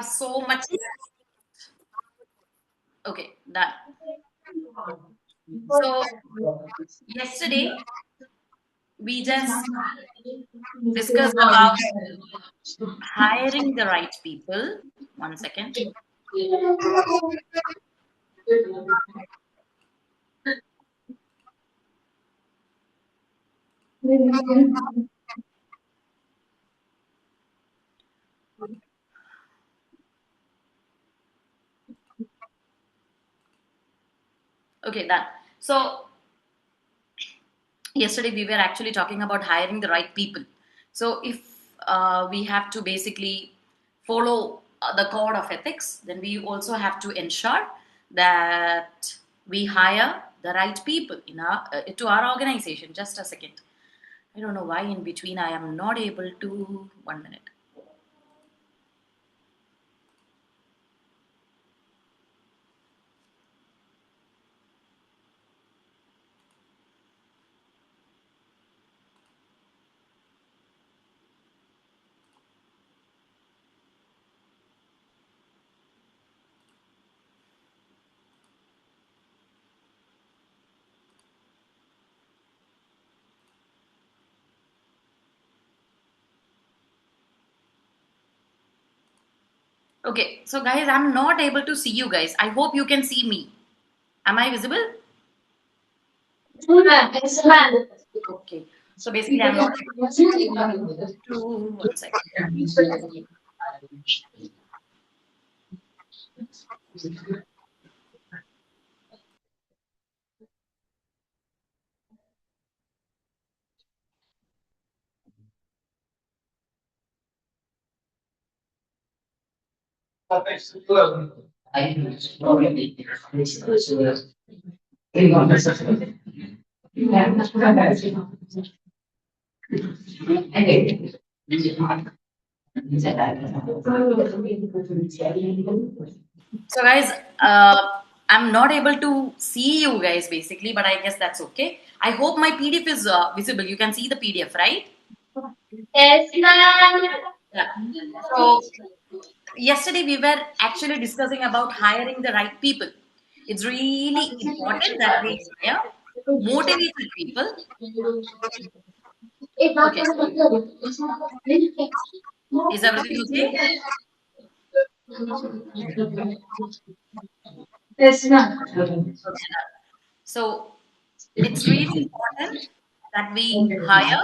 so much. Okay, done. So yesterday we just discussed about hiring the right people. One second. Okay, done. So yesterday we were actually talking about hiring the right people. So if we have to basically follow the code of ethics, then we also have to ensure that we hire the right people in our to our organization. Just a second. I don't know why in between I am not able to. 1 minute. Okay, so guys, I'm not able to see you guys. I hope you can see me. Am I visible? Okay. So basically, I'm not able to. 1 second. So guys, I'm not able to see you guys basically, but I guess that's okay. I hope my PDF is visible. You can see the PDF, right? Yes, ma'am. Yeah. So yesterday we were actually discussing about hiring the right people. It's really important that we hire motivated people. Okay, is everything okay? Yes, ma'am. Okay. So it's really important that we hire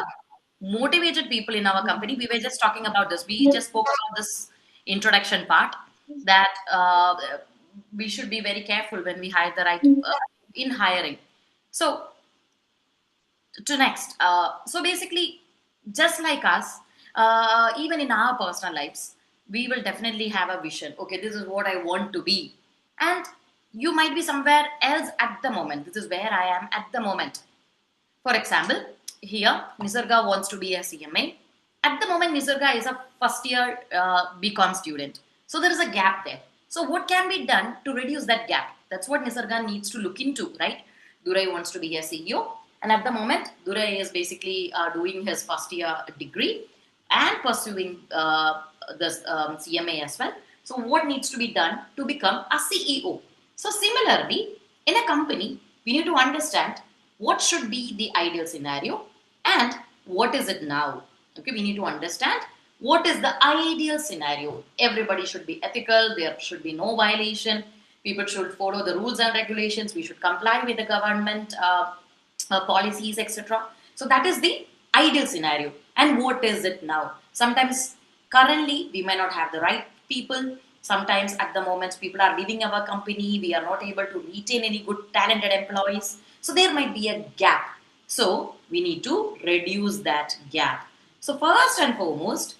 motivated people in our company. We were just talking about this. We just spoke about this introduction part that we should be very careful when we hire the right in hiring. So to next, so basically, just like us, even in our personal lives, we will definitely have a vision. Okay, this is what I want to be, and you might be somewhere else at the moment. This is where I am at the moment. For example, here Nisarga wants to be a CMA. At the moment, Nisarga is a first year BCom student. So there is a gap there. So what can be done to reduce that gap? That's what Nisarga needs to look into, right? Durai wants to be a CEO. And at the moment, Durai is basically doing his first year degree and pursuing the CMA as well. So what needs to be done to become a CEO? So similarly, in a company, we need to understand what should be the ideal scenario and what is it now. Okay, we need to understand what is the ideal scenario. Everybody should be ethical, there should be no violation, people should follow the rules and regulations, we should comply with the government policies, etc. So that is the ideal scenario. And what is it now? Sometimes currently we may not have the right people. Sometimes at the moment people are leaving our company, we are not able to retain any good talented employees, so there might be a gap. So we need to reduce that gap. So first and foremost,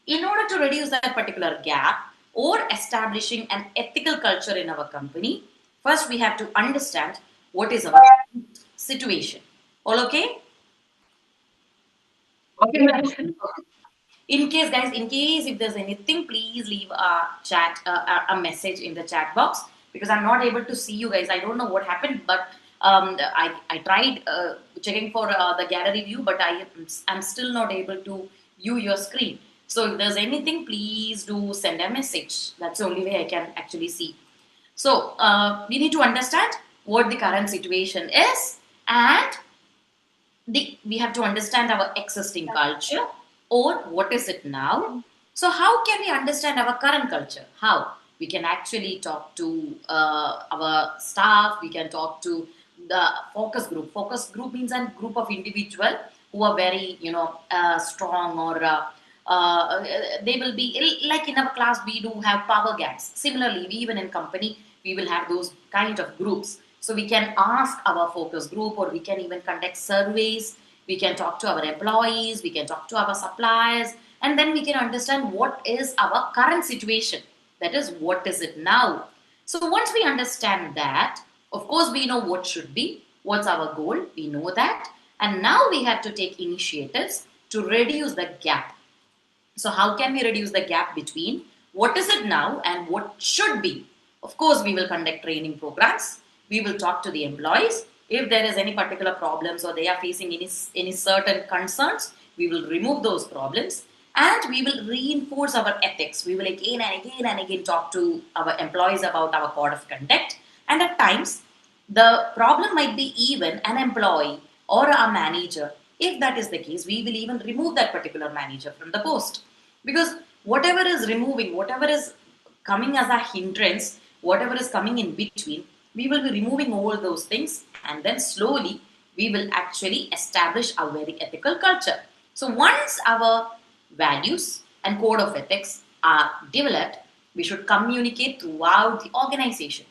in order to reduce that particular gap or establishing an ethical culture in our company, first we have to understand what is our situation. All okay? Okay, ma'am. In case, guys, in case if there's anything, please leave a chat, a message in the chat box, because I'm not able to see you guys. I don't know what happened, but I tried checking for the gallery view, but I'm still not able to view your screen. So if there's anything, please do send a message. That's the only way I can actually see. So we need to understand what the current situation is, and we have to understand our existing culture or what is it now. So how can we understand our current culture? How we can actually talk to our staff, we can talk to the focus group. Focus group means a group of individual who are very strong, or they will be like in our class we do have power gaps. Similarly, we even in company we will have those kind of groups. So we can ask our focus group, or we can even conduct surveys. We can talk to our employees, we can talk to our suppliers, and then we can understand what is our current situation. That is, what is it now? So once we understand that, of course, we know what should be, what's our goal, we know that, and now we have to take initiatives to reduce the gap. So how can we reduce the gap between what is it now and what should be? Of course, we will conduct training programs. We will talk to the employees. If there is any particular problems or they are facing any certain concerns, we will remove those problems, and we will reinforce our ethics. We will again and again and again talk to our employees about our code of conduct. And at times, the problem might be even an employee or a manager. If that is the case, we will even remove that particular manager from the post. Because whatever is removing, whatever is coming as a hindrance, whatever is coming in between, we will be removing all those things, and then slowly we will actually establish a very ethical culture. So once our values and code of ethics are developed, we should communicate throughout the organization.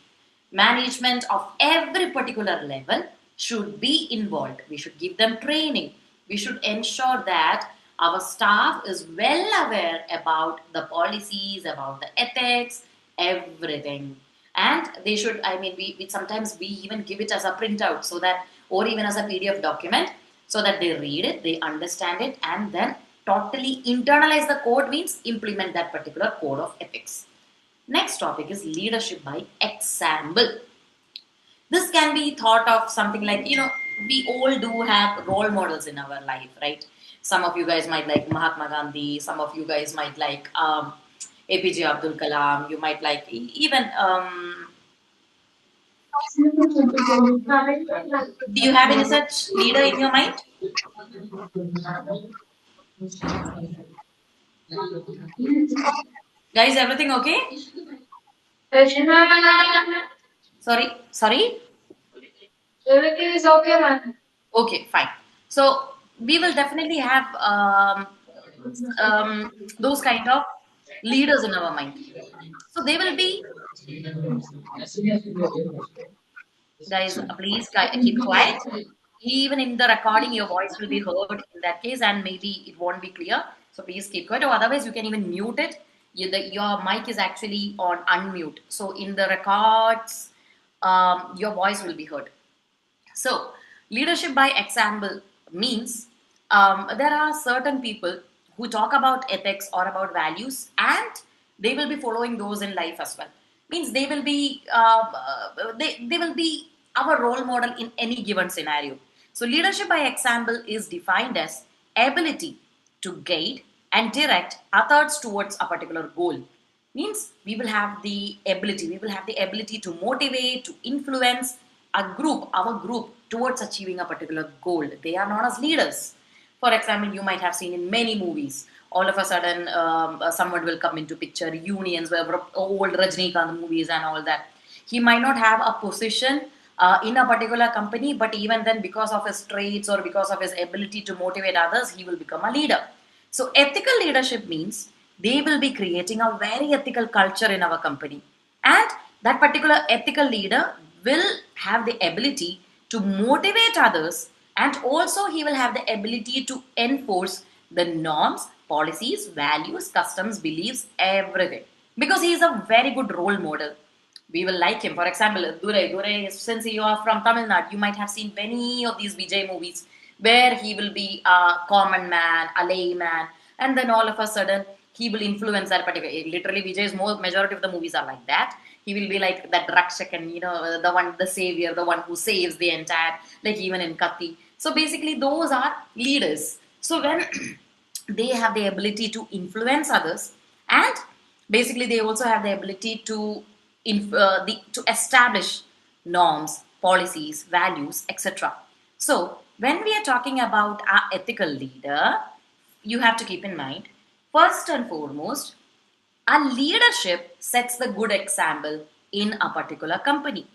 Management of every particular level should be involved. We should give them training. We should ensure that our staff is well aware about the policies, about the ethics, everything. And they should, I mean, we sometimes we even give it as a printout, so that, or even as a PDF document, so that they read it, they understand it, and then totally internalize the code, means implement that particular code of ethics. Next topic is leadership by example. This can be thought of something like, we all do have role models in our life, right? Some of you guys might like Mahatma Gandhi, some of you guys might like APJ Abdul Kalam, you might like even, do you have any such leader in your mind? Guys, everything okay? Sorry, sorry? Everything is okay, man. Okay, fine. So we will definitely have those kind of leaders in our mind. So they will be, guys, please keep quiet. Even in the recording, your voice will be heard in that case, and maybe it won't be clear. So please keep quiet, or otherwise, you can even mute it. Your mic is actually on unmute. So in the records, your voice will be heard. So, leadership by example means there are certain people who talk about ethics or about values, and they will be following those in life as well. Means they will be our role model in any given scenario. So, leadership by example is defined as ability to guide and direct others towards a particular goal. Means we will have the ability to motivate, to influence our group towards achieving a particular goal. They are known as leaders. For example, you might have seen in many movies, all of a sudden someone will come into picture, unions, where old Rajnikant movies and all that. He might not have a position in a particular company, but even then, because of his traits or because of his ability to motivate others, he will become a leader. So ethical leadership means they will be creating a very ethical culture in our company, and that particular ethical leader will have the ability to motivate others, and also he will have the ability to enforce the norms, policies, values, customs, beliefs, everything, because he is a very good role model. We will like him. For example, Durai, since you are from Tamil Nadu, you might have seen many of these Vijay movies where he will be a common man, a layman, and then all of a sudden he will influence that particular. Literally, Vijay's majority of the movies are like that. He will be like that Rakshakan, the one, the savior, the one who saves the entire, like even in Kati. So basically, those are leaders. So when they have the ability to influence others, and basically they also have the ability to to establish norms, policies, values, etc. So when we are talking about our ethical leader, you have to keep in mind, first and foremost, our leadership sets the good example in a particular company.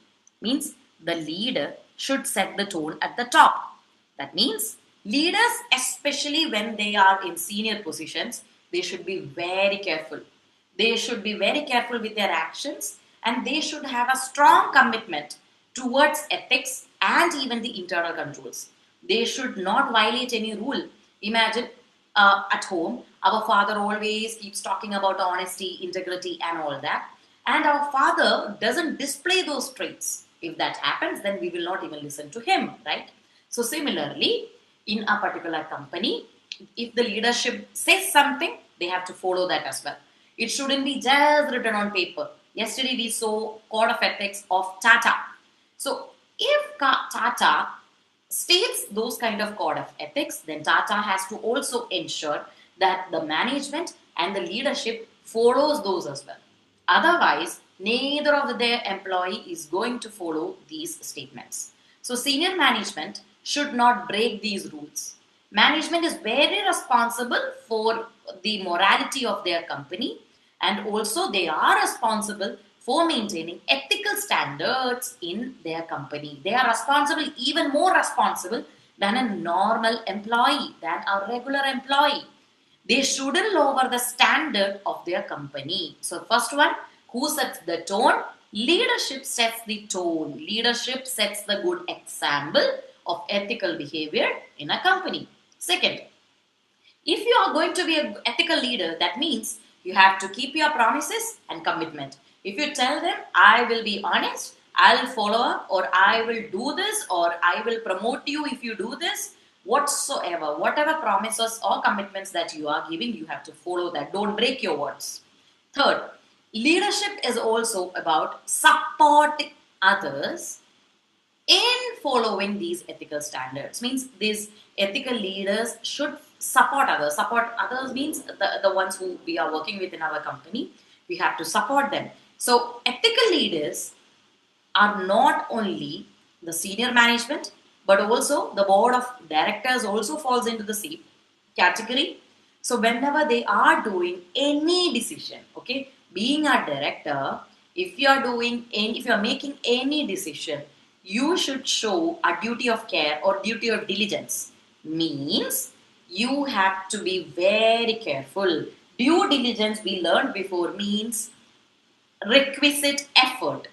Means the leader should set the tone at the top. That means leaders, especially when they are in senior positions, they should be very careful. They should be very careful with their actions, and they should have a strong commitment towards ethics and even the internal controls. They should not violate any rule. Imagine at home, our father always keeps talking about honesty, integrity, and all that. And our father doesn't display those traits. If that happens, then we will not even listen to him, right? So, similarly, in a particular company, if the leadership says something, they have to follow that as well. It shouldn't be just written on paper. Yesterday, we saw Code of Ethics of Tata. So, if Tata states those kind of code of ethics, then Tata has to also ensure that the management and the leadership follows those as well. Otherwise, neither of their employee is going to follow these statements. So senior management should not break these rules. Management is very responsible for the morality of their company, and also they are responsible for maintaining ethical standards in their company. They are responsible, even more responsible than a normal employee, than a regular employee. They shouldn't lower the standard of their company. So, first one, who sets the tone? Leadership sets the tone. Leadership sets the good example of ethical behavior in a company. Second, if you are going to be an ethical leader, that means you have to keep your promises and commitment. If you tell them, I will be honest, I'll follow up, or I will do this, or I will promote you if you do this, whatsoever, whatever promises or commitments that you are giving, you have to follow that. Don't break your words. Third, leadership is also about supporting others in following these ethical standards. Means these ethical leaders should support others. Support others means the ones who we are working with in our company, we have to support them. So ethical leaders are not only the senior management, but also the board of directors also falls into the same category. So whenever they are doing any decision, okay, being a director, if you are doing any, if you are making any decision, you should show a duty of care or duty of diligence. Means you have to be very careful. Due diligence, we learned before, means requisite effort.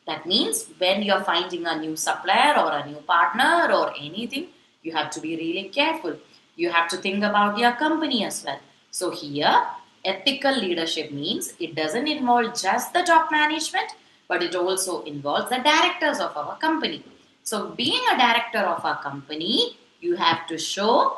That means when you're finding a new supplier or a new partner or anything, you have to be really careful. You have to think about your company as well. So here, ethical leadership means it doesn't involve just the top management, but it also involves the directors of our company. So being a director of a company, you have to show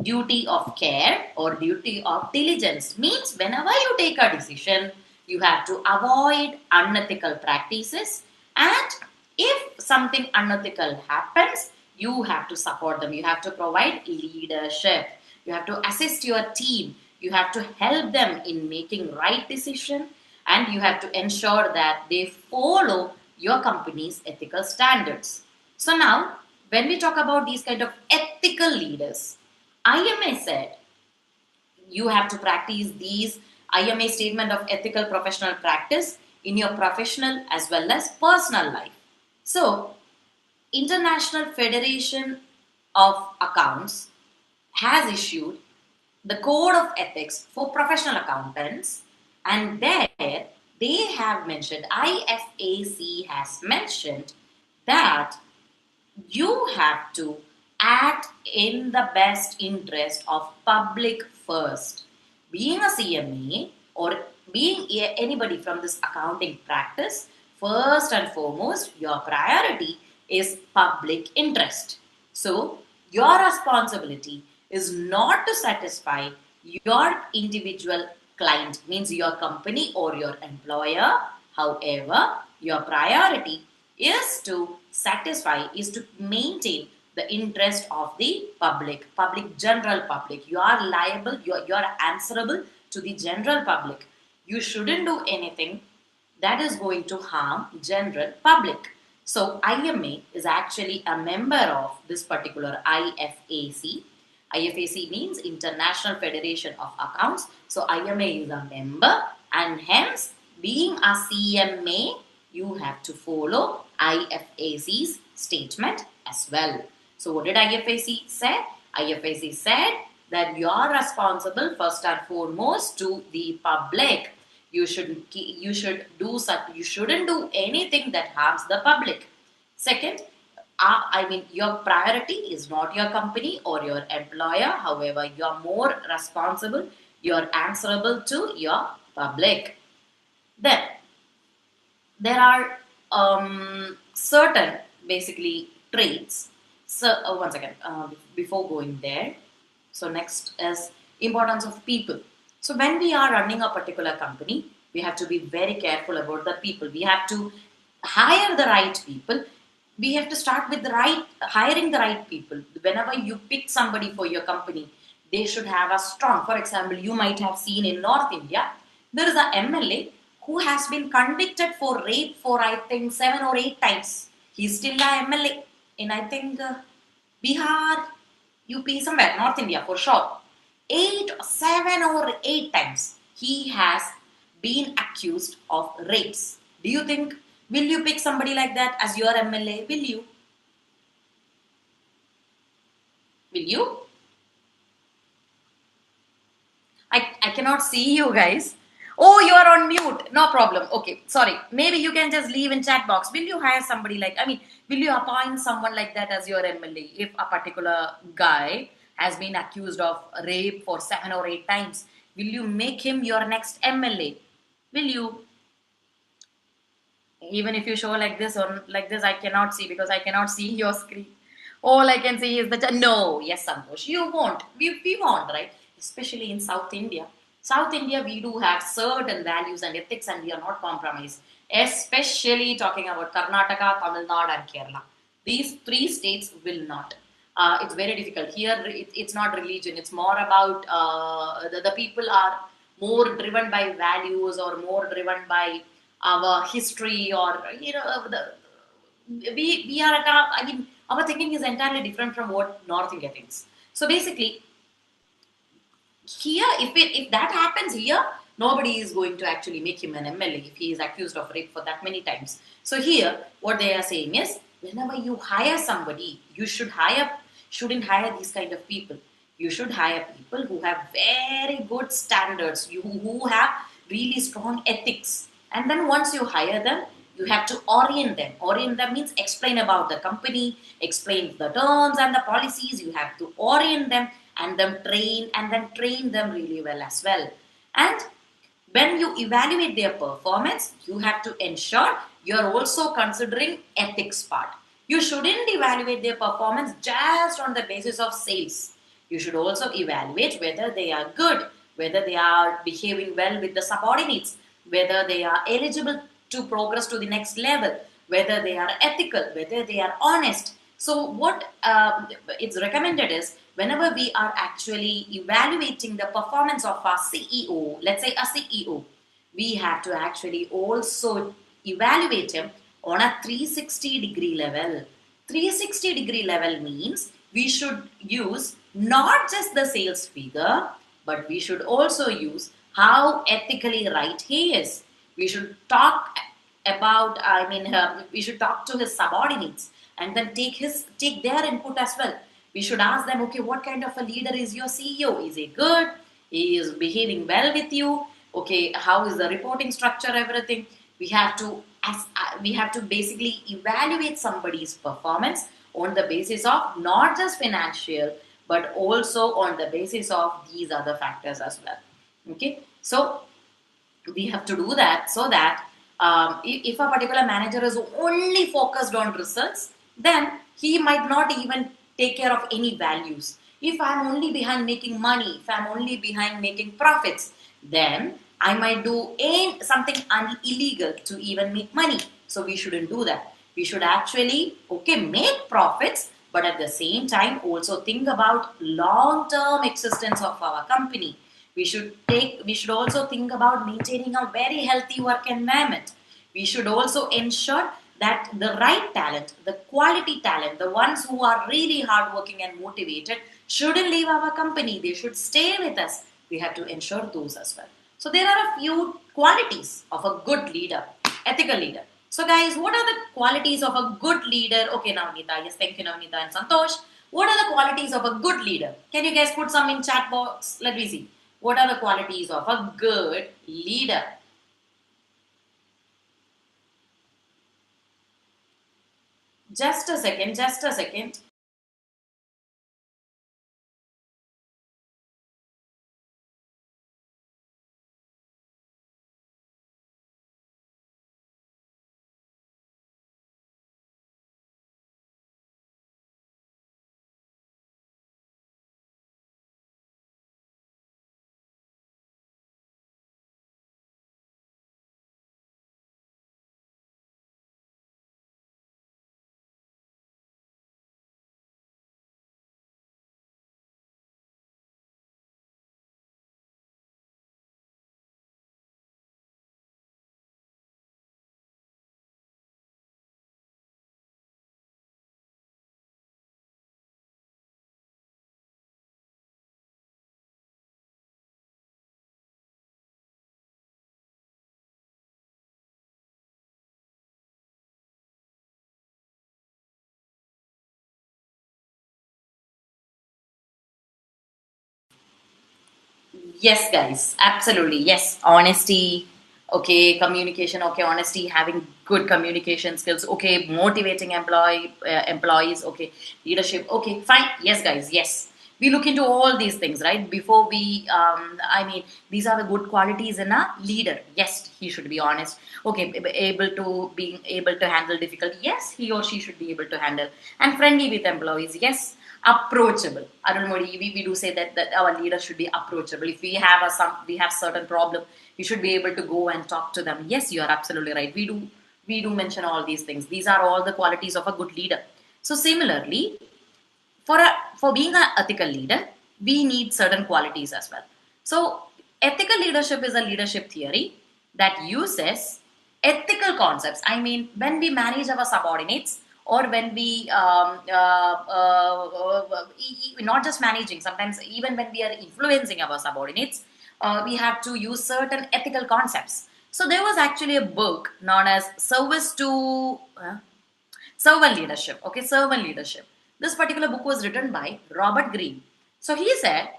duty of care or duty of diligence. Means whenever you take a decision, you have to avoid unethical practices, and if something unethical happens, you have to support them. You have to provide leadership. You have to assist your team. You have to help them in making right decision, and you have to ensure that they follow your company's ethical standards. So now, when we talk about these kind of ethical leaders, IMA said you have to practice these IMA statement of ethical professional practice in your professional as well as personal life. So, International Federation of Accounts has issued the Code of Ethics for Professional Accountants, and there they have mentioned, IFAC has mentioned that you have to act in the best interest of public first. Being a CMA or being anybody from this accounting practice, first and foremost, your priority is public interest. So, your responsibility is not to satisfy your individual client, means your company or your employer. However, your priority is to satisfy, is to maintain the interest of the public general public. You are liable, you are answerable to the general public. You shouldn't do anything that is going to harm general public. So IMA is actually a member of this particular IFAC. IFAC means International Federation of Accounts. So IMA is a member, and hence being a CMA, you have to follow IFAC's statement as well. So what did IFAC say? IFAC said that you are responsible first and foremost to the public. You shouldn't do anything that harms the public. Second, your priority is not your company or your employer. However, you are more responsible. You are answerable to your public. Then there are certain basically traits. So one second, before going there. So next is importance of people. So when we are running a particular company, we have to be very careful about the people. We have to hire the right people. We have to start with hiring the right people. Whenever you pick somebody for your company, they should have a strong, for example, you might have seen in North India, there is a MLA who has been convicted for rape for I think 7 or 8 times. He's still a MLA in I think Bihar, UP, somewhere, North India for sure. 7 or 8 times he has been accused of rapes. Do you think, will you pick somebody like that as your MLA? Will you? Will you? I cannot see you guys. Oh, you are on mute. No problem. Okay, sorry. Maybe you can just leave in chat box. Will you hire somebody will you appoint someone like that as your MLA if a particular guy has been accused of rape for 7 or 8 times? Will you make him your next MLA? Will you? Even if you show like this or like this, I cannot see because I cannot see your screen. All I can see is the no. Yes, Santosh, you won't. We won't, right? Especially in South India. South India, we do have certain values and ethics, and we are not compromised. Especially talking about Karnataka, Tamil Nadu, and Kerala. These 3 states will not. It's very difficult. Here, it's not religion. It's more about the people are more driven by values or more driven by our history or we are at our thinking is entirely different from what North India thinks. So basically, here, if that happens here, nobody is going to actually make him an MLA if he is accused of rape for that many times. So here, what they are saying is, whenever you hire somebody, you shouldn't hire these kind of people. You should hire people who have very good standards, who have really strong ethics. And then once you hire them, you have to orient them. Orient them means explain about the company, explain the terms and the policies. You have to orient them and then train them really well as well. And when you evaluate their performance, you have to ensure you're also considering ethics part. You shouldn't evaluate their performance just on the basis of sales. You should also evaluate whether they are good, whether they are behaving well with the subordinates, whether they are eligible to progress to the next level, whether they are ethical, whether they are honest. So what it's recommended is, whenever we are actually evaluating the performance of our CEO, let's say a CEO, we have to actually also evaluate him on a 360-degree level. 360-degree level means we should use not just the sales figure, but we should also use how ethically right he is. We should talk about, we should talk to his subordinates and then take their input as well. We should ask them, okay, what kind of a leader is your CEO? Is he good? He is behaving well with you? Okay, how is the reporting structure, everything? We have to basically evaluate somebody's performance on the basis of not just financial, but also on the basis of these other factors as well. Okay, so we have to do that so that if a particular manager is only focused on results, then he might not even take care of any values. If I'm only behind making money, if I'm only behind making profits, then I might do something illegal to even make money. So we shouldn't do that. We should actually, make profits, but at the same time also think about long term existence of our company. We should also think about maintaining a very healthy work environment. We should also ensure that the right talent, the quality talent, the ones who are really hardworking and motivated shouldn't leave our company. They should stay with us. We have to ensure those as well. So there are a few qualities of a good leader, ethical leader. So guys, what are the qualities of a good leader? Okay, Navneeta. Yes, thank you, Navneeta and Santosh. What are the qualities of a good leader? Can you guys put some in chat box? Let me see. What are the qualities of a good leader? Just a second, just a second. Yes, guys, absolutely. Yes, honesty, okay, communication, okay, honesty, having good communication skills, okay, motivating employees, okay, leadership, okay, fine. Yes, guys, yes. We look into all these things, right? Before we, I mean, these are the good qualities in a leader. Yes, he should be honest. Okay, being able to handle difficulty. Yes, he or she should be able to handle and friendly with employees. Yes, approachable. Arun Modi, we do say that our leaders should be approachable. If we have certain problem, we should be able to go and talk to them. Yes, you are absolutely right. We do mention all these things. These are all the qualities of a good leader. So similarly, for being an ethical leader, we need certain qualities as well. So ethical leadership is a leadership theory that uses ethical concepts. I mean, when we manage our subordinates, or when we not just managing, sometimes even when we are influencing our subordinates, we have to use certain ethical concepts. So there was actually a book known as Service to Servant Leadership. Okay, servant leadership. This particular book was written by Robert Greene. So he said,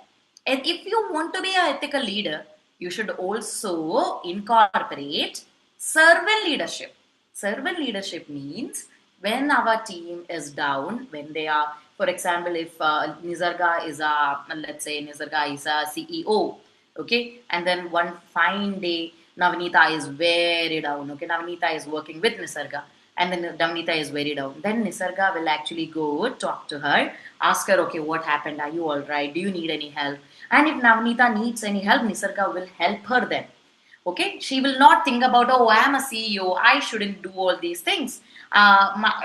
and if you want to be an ethical leader, you should also incorporate servant leadership. Servant leadership means when our team is down, when they are, for example, if Nisarga is a, let's say Nisarga is a CEO, okay, and then one fine day, Navneeta is very down, okay, Navneeta is working with Nisarga, and then Navneeta is very down. Then Nisarga will actually go talk to her, ask her, okay, what happened? Are you all right? Do you need any help? And if Navneeta needs any help, Nisarga will help her then. Okay, she will not think about, oh, I am a CEO, I shouldn't do all these things.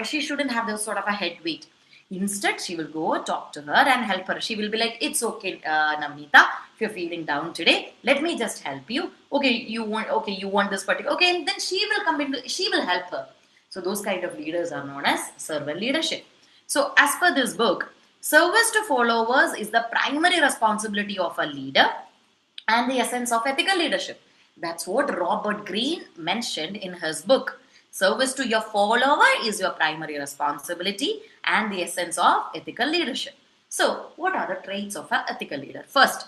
She shouldn't have those sort of a head weight. Instead, she will go talk to her and help her. She will be like, it's okay, Navneeta, if you're feeling down today, let me just help you. Okay, you want this particular, okay, and then she will come into, she will help her. So those kind of leaders are known as servant leadership. So as per this book, service to followers is the primary responsibility of a leader and the essence of ethical leadership. That's what Robert Greene mentioned in his book. Service to your follower is your primary responsibility and the essence of ethical leadership. So, what are the traits of an ethical leader? First,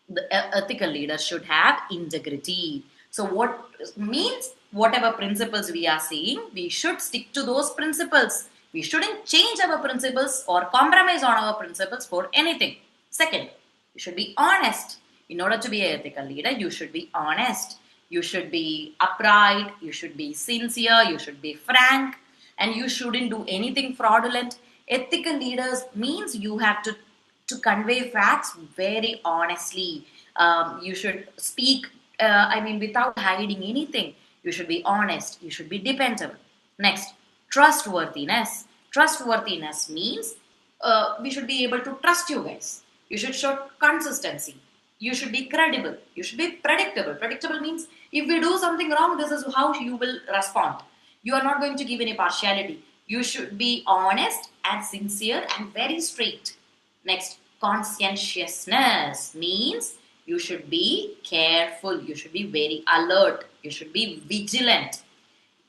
the ethical leader should have integrity. So, what means whatever principles we are seeing, we should stick to those principles. We shouldn't change our principles or compromise on our principles for anything. Second, you should be honest. In order to be an ethical leader, you should be honest. You should be upright. You should be sincere. You should be frank. And you shouldn't do anything fraudulent. Ethical leaders means you have to convey facts very honestly. You should speak, without hiding anything. You should be honest. You should be dependable. Next, trustworthiness. Trustworthiness means we should be able to trust you guys. You should show consistency. You should be credible. You should be predictable. Predictable means if we do something wrong, this is how you will respond. You are not going to give any partiality. You should be honest and sincere and very straight. Next, conscientiousness means you should be careful. You should be very alert. You should be vigilant.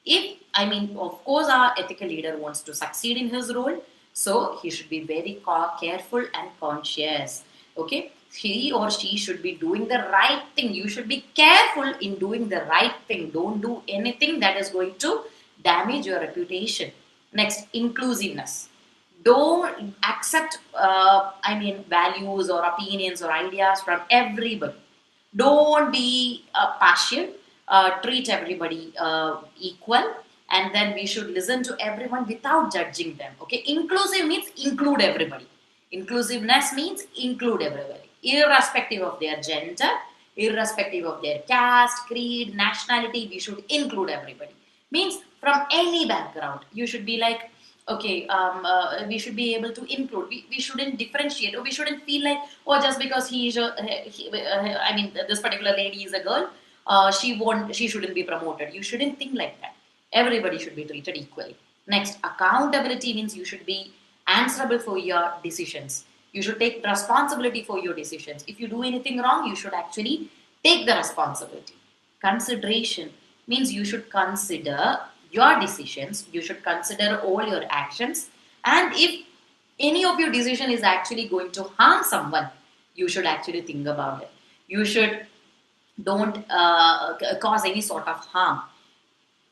If, I mean, of course, our ethical leader wants to succeed in his role, so he should be very careful and conscious. Okay, he or she should be doing the right thing. You should be careful in doing the right thing. Don't do anything that is going to damage your reputation. Next, inclusiveness. Don't accept, values or opinions or ideas from everybody. Don't be partial. Treat everybody equal, and then we should listen to everyone without judging them. Okay, inclusive means include everybody. Inclusiveness means include everybody, irrespective of their gender, irrespective of their caste, creed, nationality. We should include everybody. Means from any background, you should be like, okay, we should be able to include. We shouldn't differentiate, or we shouldn't feel like, oh, just because this particular lady is a girl, she shouldn't be promoted. You shouldn't think like that. Everybody should be treated equally. Next, accountability means you should be answerable for your decisions. You should take responsibility for your decisions. If you do anything wrong, you should actually take the responsibility. Consideration means you should consider your decisions, you should consider all your actions, and if any of your decision is actually going to harm someone, you should actually think about it. You should don't cause any sort of harm.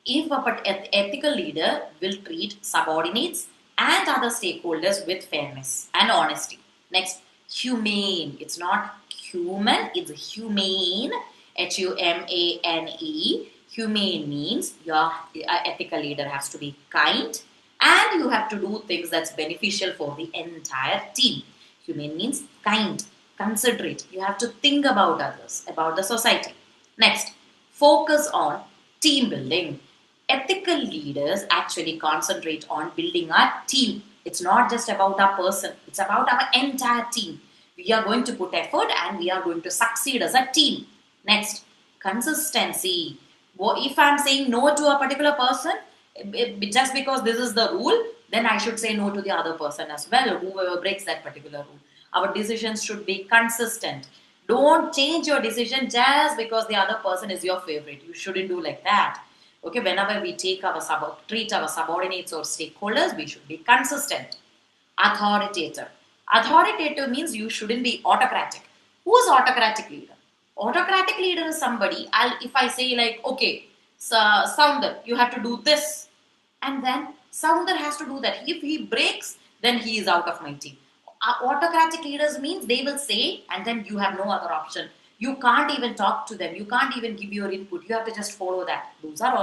If an ethical leader will treat subordinates and other stakeholders with fairness and honesty. Next, humane. It's not human, it's humane. Humane. Humane means your ethical leader has to be kind, and you have to do things that's beneficial for the entire team. Humane means kind, considerate. You have to think about others, about the society. Next, focus on team building. Ethical leaders actually concentrate on building our team. It's not just about our person, it's about our entire team. We are going to put effort and we are going to succeed as a team. Next, consistency. If I'm saying no to a particular person, just because this is the rule, then I should say no to the other person as well, whoever breaks that particular rule. Our decisions should be consistent. Don't change your decision just because the other person is your favorite. You shouldn't do like that. Okay, whenever we treat our subordinates or stakeholders, we should be consistent. Authoritative. Authoritative means you shouldn't be autocratic. Who is autocratic leader? Autocratic leader is somebody, if I say like, okay, so, Sounder, you have to do this. And then Sounder has to do that. If he breaks, then he is out of my team. Autocratic leaders means they will say, and then you have no other option. You can't even talk to them. You can't even give your input. You have to just follow that. Those are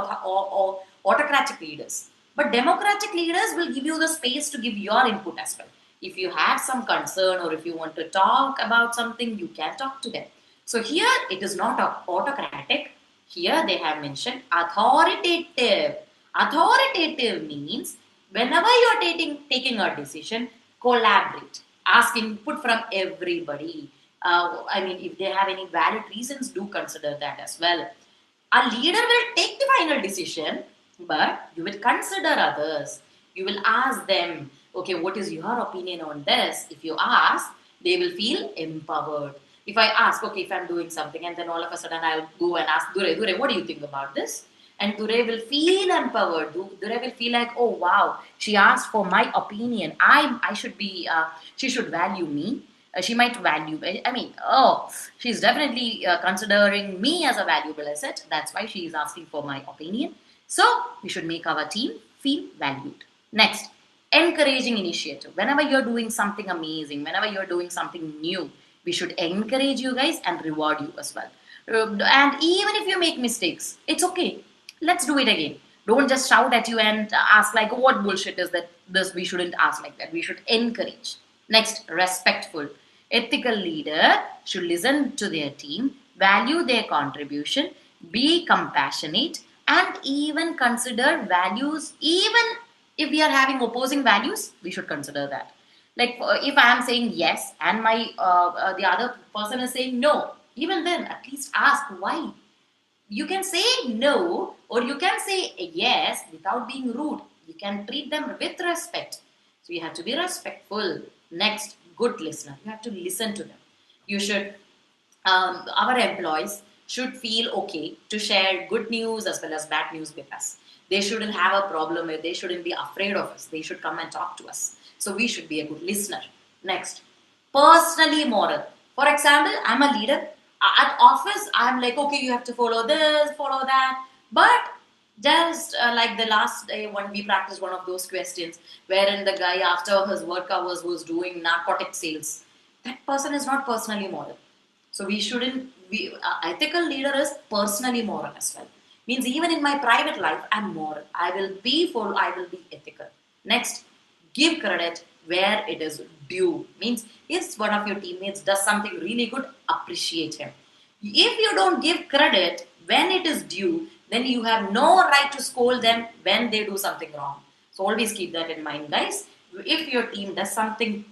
autocratic leaders. But democratic leaders will give you the space to give your input as well. If you have some concern or if you want to talk about something, you can talk to them. So here it is not autocratic. Here they have mentioned authoritative. Authoritative means whenever you are taking a decision, collaborate. Ask input from everybody. If they have any valid reasons, do consider that as well. A leader will take the final decision, but you will consider others. You will ask them, okay, what is your opinion on this? If you ask, they will feel empowered. If I ask, okay, if I'm doing something, and then all of a sudden I'll go and ask Dure, what do you think about this? And Dure will feel empowered. Dure will feel like, oh wow, she asked for my opinion. She should value me. She might value, she's definitely considering me as a valuable asset. That's why she is asking for my opinion. So we should make our team feel valued. Next, encouraging initiative. Whenever you're doing something amazing, whenever you're doing something new, we should encourage you guys and reward you as well. And even if you make mistakes, it's okay. Let's do it again. Don't just shout at you and ask like, what bullshit is that? This we shouldn't ask like that. We should encourage. Next, respectful. Ethical leader should listen to their team, value their contribution, be compassionate, and even consider values. Even if we are having opposing values, we should consider that. Like if I am saying yes and my the other person is saying no, even then at least ask why. You can say no or you can say yes without being rude. You can treat them with respect. So you have to be respectful. Next, good listener. You have to listen to them. You should, our employees should feel okay to share good news as well as bad news with us. They shouldn't have a problem with, they shouldn't be afraid of us. They should come and talk to us. So we should be a good listener. Next, personally moral. For example, I'm a leader. At office, I'm like, okay, you have to follow this, follow that. But just like the last day when we practiced one of those questions, wherein the guy after his work hours was doing narcotic sales, that person is not personally moral. So we shouldn't be ethical leader is personally moral as well. Means even in my private life, I'm moral. I will be ethical. Next, give credit where it is due. Means if one of your teammates does something really good, appreciate him. If you don't give credit when it is due, then you have no right to scold them when they do something wrong. So always keep that in mind, guys. If your team does something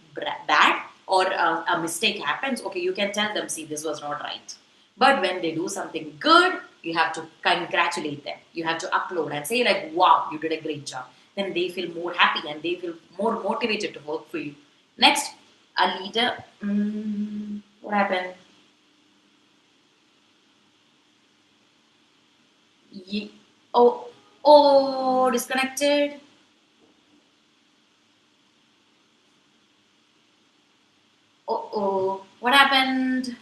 bad or a mistake happens, okay, you can tell them, see, this was not right. But when they do something good, you have to congratulate them. You have to upload and say like, wow, you did a great job. Then they feel more happy and they feel more motivated to work for you. Next, a leader. What happened? Ye- oh, oh, disconnected. Oh, oh, what happened?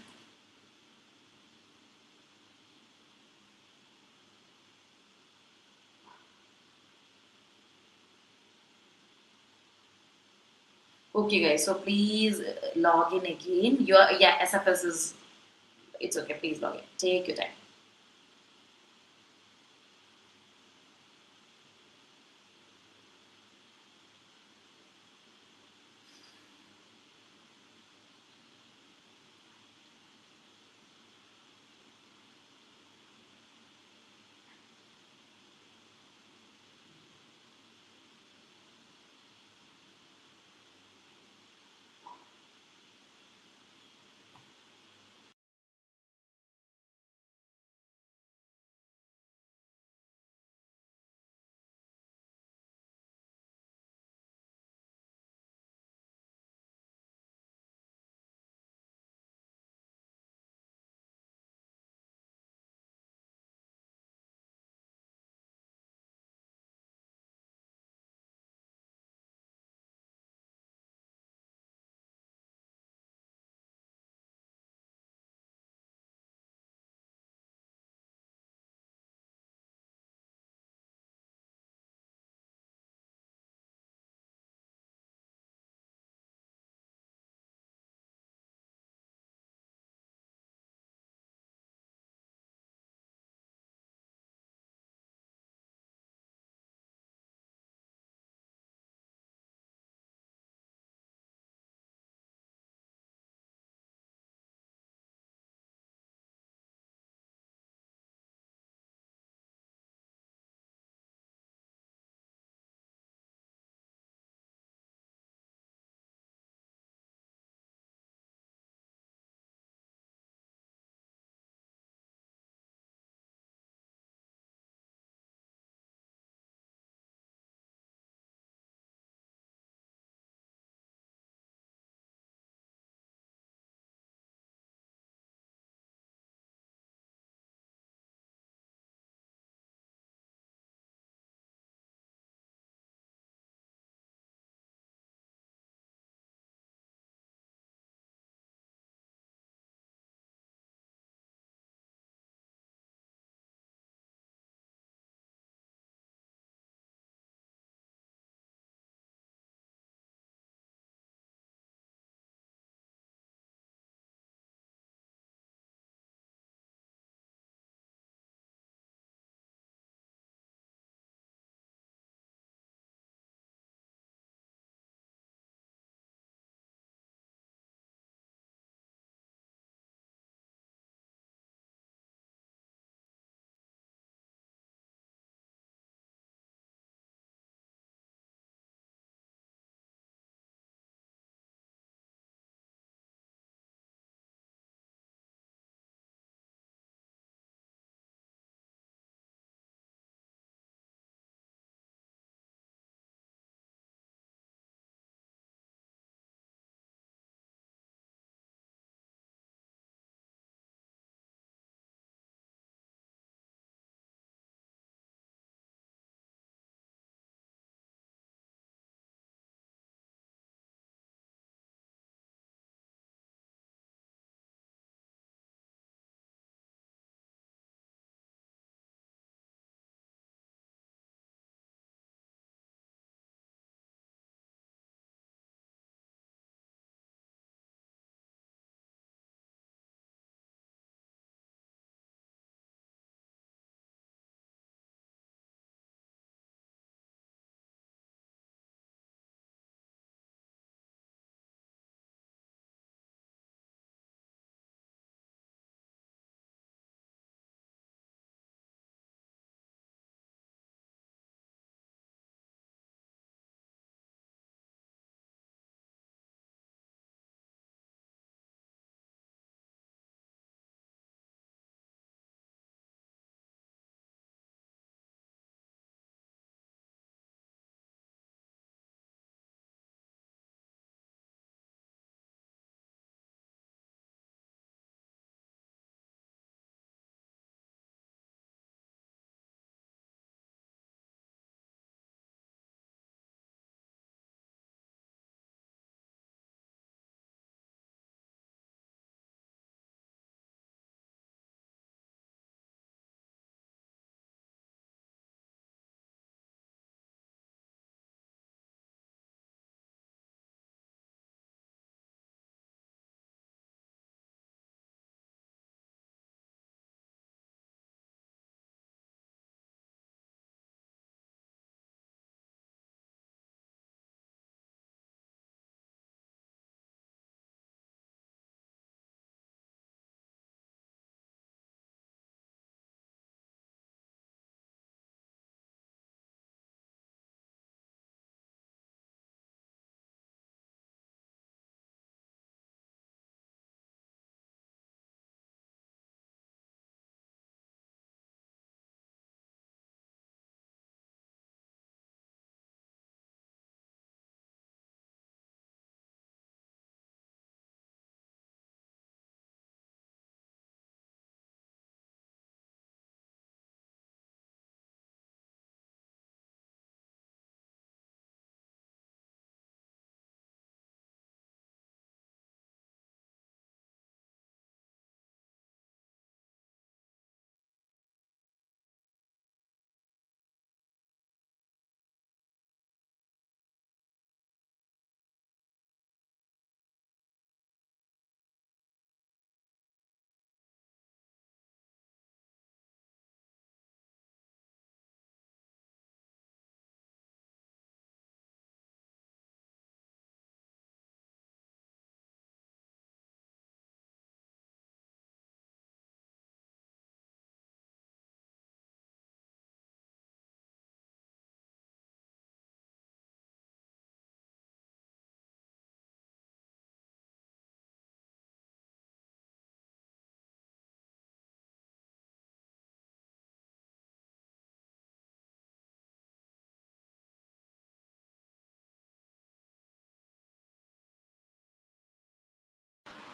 Okay, guys. So please log in again. Your yeah, SFS is. It's okay. Please log in. Take your time.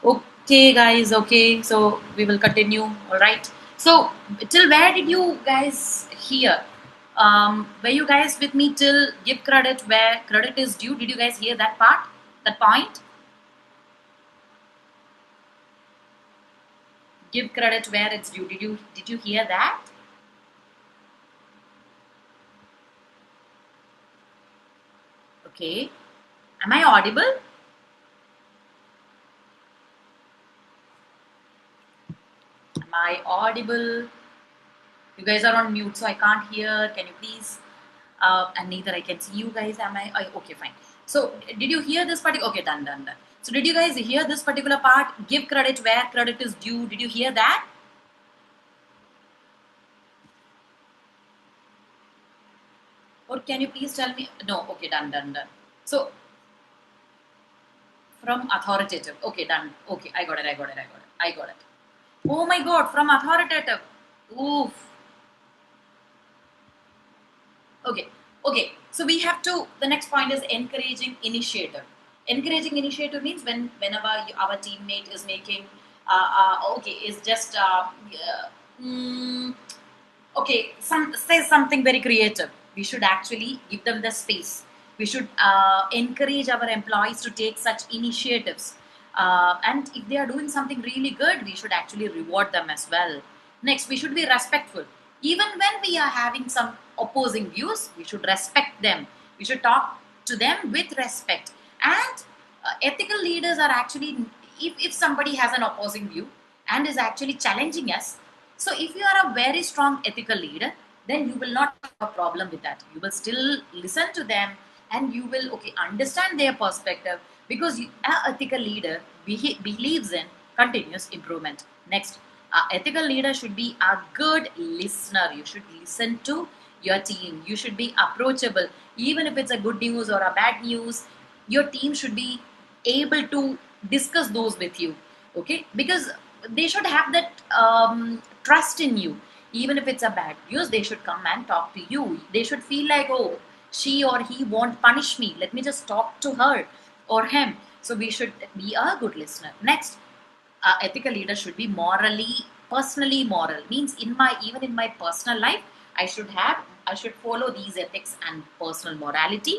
Okay, guys. Okay, so we will continue. All right. So, till where did you guys hear? Were you guys with me till give credit where credit is due? Did you guys hear that part? That point? Give credit where it's due. Did you hear that? Okay. Am I audible? Am I audible? You guys are on mute, so I can't hear. Can you please? And neither I can see you guys. Am I okay, fine. So, did you hear this particular? Okay, done. So, did you guys hear this particular part? Give credit where credit is due. Did you hear that? Or can you please tell me? No, okay, done. So, from authoritative. Okay, done. Okay, I got it. Oh my god, from authoritative. Oof. Okay, okay. So we have to. The next point is encouraging initiative. Encouraging initiative means whenever our teammate is making, okay, is just mm, okay, say something very creative. We should actually give them the space. We should encourage our employees to take such initiatives. And if they are doing something really good, we should actually reward them as well. Next, we should be respectful. Even when we are having some opposing views, we should respect them. We should talk to them with respect. And ethical leaders are actually, if somebody has an opposing view and is actually challenging us, so if you are a very strong ethical leader, then you will not have a problem with that. You will still listen to them and you will understand their perspective because an ethical leader believes in continuous improvement. Next, a ethical leader should be a good listener. You should listen to your team. You should be approachable, even if it's a good news or a bad news. Your team should be able to discuss those with you, okay? Because they should have that trust in you. Even if it's a bad news, they should come and talk to you. They should feel like, oh, she or he won't punish me, let me just talk to her or him. So we should be a good listener. Next, ethical leader should be morally, personally moral. Means in my, even in my personal life, I should follow these ethics and personal morality.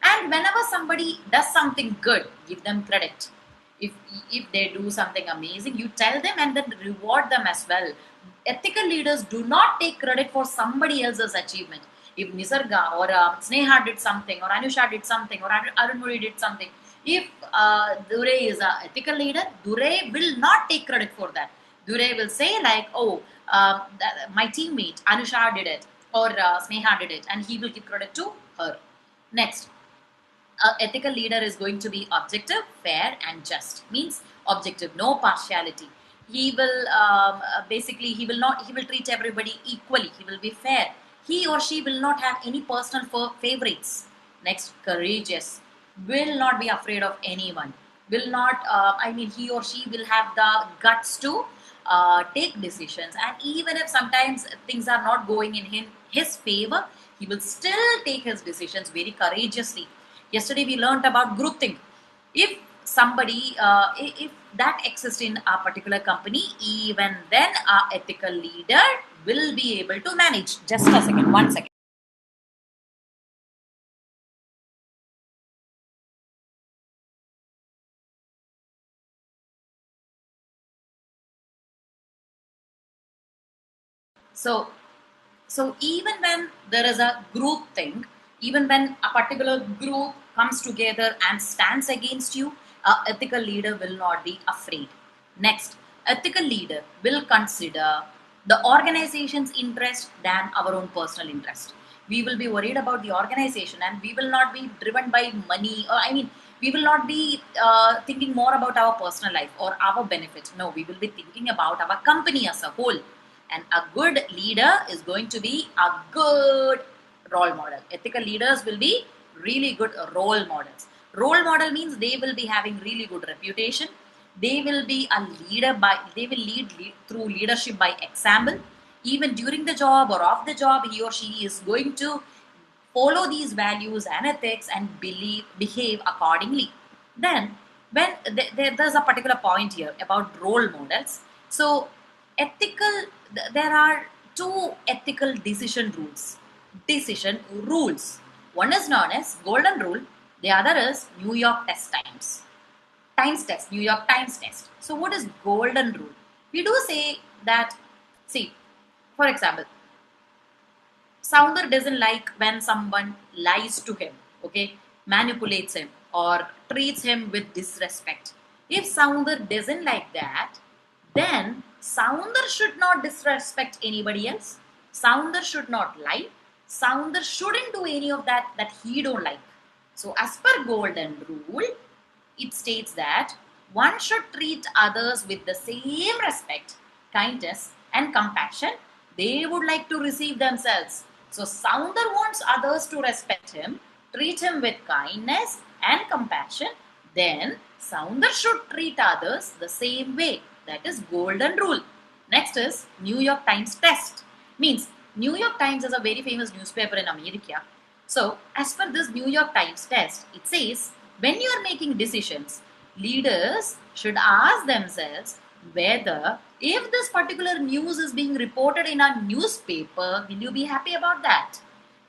And whenever somebody does something good, give them credit. If they do something amazing, you tell them and then reward them as well. Ethical leaders do not take credit for somebody else's achievement. If Nisarga or Sneha did something, or Anusha did something, or Arunmuri did something, if Dure is an ethical leader, Dure will not take credit for that. Dure will say like, oh, my teammate Anusha did it, or Sneha did it, and he will give credit to her. Next, an ethical leader is going to be objective, fair, and just. Means objective, no partiality. He will basically, he will treat everybody equally. He will be fair. He or she will not have any personal favorites. Next, courageous, will not be afraid of anyone. Will not, he or she will have the guts to take decisions. And even if sometimes things are not going in his favor, he will still take his decisions very courageously. Yesterday we learned about groupthink. If somebody, if that exists in a particular company, even then our ethical leader will be able to manage. Just a second, 1 second. So, so even when there is a group thing, even when a particular group comes together and stands against you, a ethical leader will not be afraid. Next, ethical leader will consider the organization's interest than our own personal interest. We will be worried about the organization and we will not be driven by money, or we will not be thinking more about our personal life or our benefit. No, we will be thinking about our company as a whole. And a good leader is going to be a good role model. Ethical leaders will be really good role models. Role model means they will be having really good reputation. They will be a leader they will lead through leadership by example. Even during the job or off the job, he or she is going to follow these values and ethics and behave accordingly. Then when there's a particular point here about role models. So ethical, there are two ethical decision rules. One is known as golden rule, the other is New York Times test, New York Times test. So what is golden rule? We do say that, see, for example, Sounder doesn't like when someone lies to him, okay, manipulates him, or treats him with disrespect. If Sounder doesn't like that, then Sounder should not disrespect anybody else. Sounder should not lie. Sounder shouldn't do any of that he don't like. So as per golden rule, it states that one should treat others with the same respect, kindness, and compassion they would like to receive themselves. So, Sounder wants others to respect him, treat him with kindness and compassion. Then, Sounder should treat others the same way. That is golden rule. Next is New York Times test. Means New York Times is a very famous newspaper in America. So, as per this New York Times test, it says when you are making decisions, leaders should ask themselves whether if this particular news is being reported in a newspaper, will you be happy about that?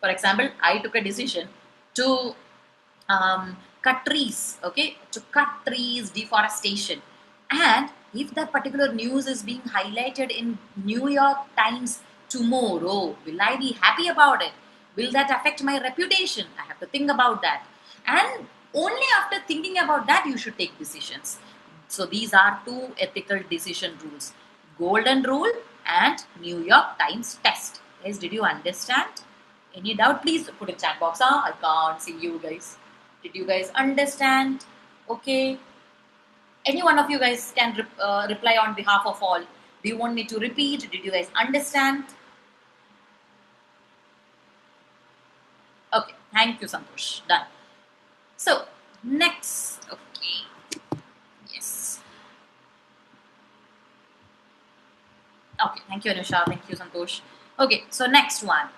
For example, I took a decision to cut trees, okay, to cut trees, deforestation. And if that particular news is being highlighted in New York Times tomorrow, will I be happy about it? Will that affect my reputation? I have to think about that. And only after thinking about that, you should take decisions. So these are two ethical decision rules: golden rule and New York Times test. Guys, did you understand? Any doubt, please put in chat box. I can't see you guys. Did you guys understand? Okay. Any one of you guys can reply on behalf of all. Do you want me to repeat? Did you guys understand? Okay. Thank you, Santosh. Done. So, next. Okay. Yes. Okay. Thank you, Anusha. Thank you, Santosh. Okay. So, next one.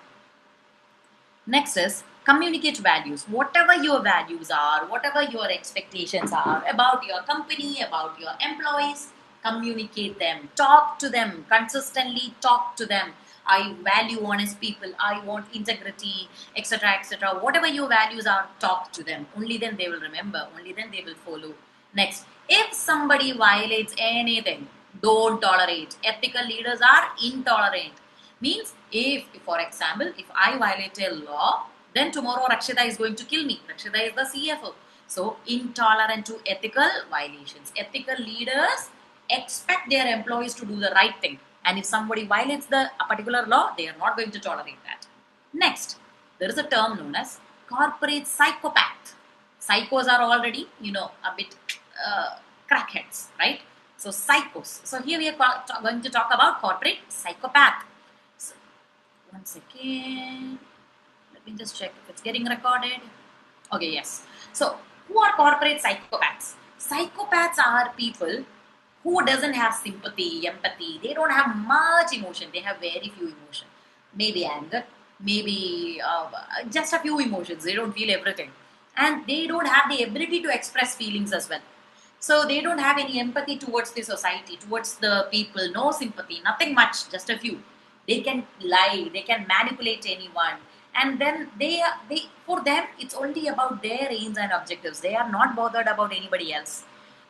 Next is communicate values. Whatever your values are, whatever your expectations are about your company, about your employees, communicate them. Talk to them consistently. Talk to them. I value honest people. I want integrity, etc., etc. Whatever your values are, talk to them. Only then they will remember. Only then they will follow. Next, if somebody violates anything, don't tolerate. Ethical leaders are intolerant. Means if for example, if I violate a law, then tomorrow Rakshita is going to kill me. Rakshita is the CFO. So intolerant to ethical violations. Ethical leaders expect their employees to do the right thing. And if somebody violates a particular law, they are not going to tolerate that. Next, there is a term known as corporate psychopath. Psychos are already, a bit crackheads, right? So psychos. So here we are going to talk about corporate psychopath. So, one second. Let me just check if it's getting recorded. Okay, yes. So who are corporate psychopaths? Psychopaths are people who doesn't have sympathy, empathy. They don't have much emotion. They have very few emotion. Maybe anger, maybe just a few emotions. They don't feel everything. And they don't have the ability to express feelings as well. So they don't have any empathy towards the society, towards the people, no sympathy, nothing much, just a few. They can lie, they can manipulate anyone. And then they for them, it's only about their aims and objectives. They are not bothered about anybody else.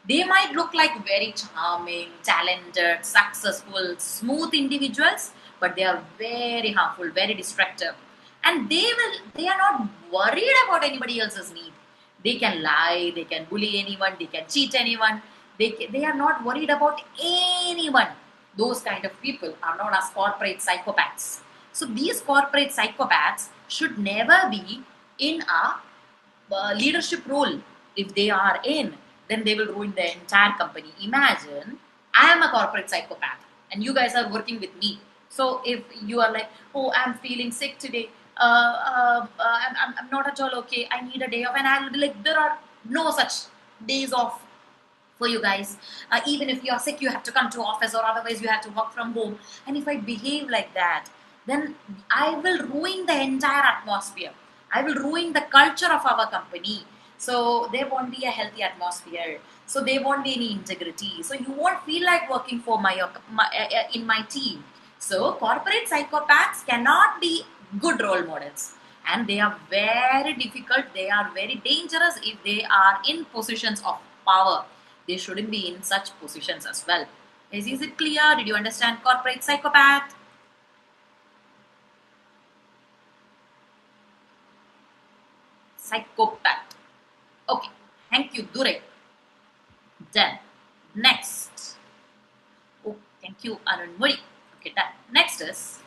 They might look like very charming, talented, successful, smooth individuals, but they are very harmful, very destructive. And they are not worried about anybody else's need. They can lie, they can bully anyone, they can cheat anyone. They are not worried about anyone. Those kind of people are known as corporate psychopaths. So these corporate psychopaths should never be in a leadership role. If they are in, then they will ruin the entire company. Imagine I am a corporate psychopath and you guys are working with me. So if you are like, oh, I'm feeling sick today, I'm not at all okay, I need a day off, and I'll be like, there are no such days off for you guys. Even if you're sick, you have to come to office, or otherwise you have to work from home. And if I behave like that, then I will ruin the entire atmosphere. I will ruin the culture of our company. So there won't be a healthy atmosphere. So there won't be any integrity. So you won't feel like working for in my team. So corporate psychopaths cannot be good role models, and they are very difficult. They are very dangerous if they are in positions of power. They shouldn't be in such positions as well. Is it clear? Did you understand corporate psychopath? Psychopath. Okay. Thank you, Dure. Done. Next. Oh, thank you, Arunmuri. Okay, done. Next is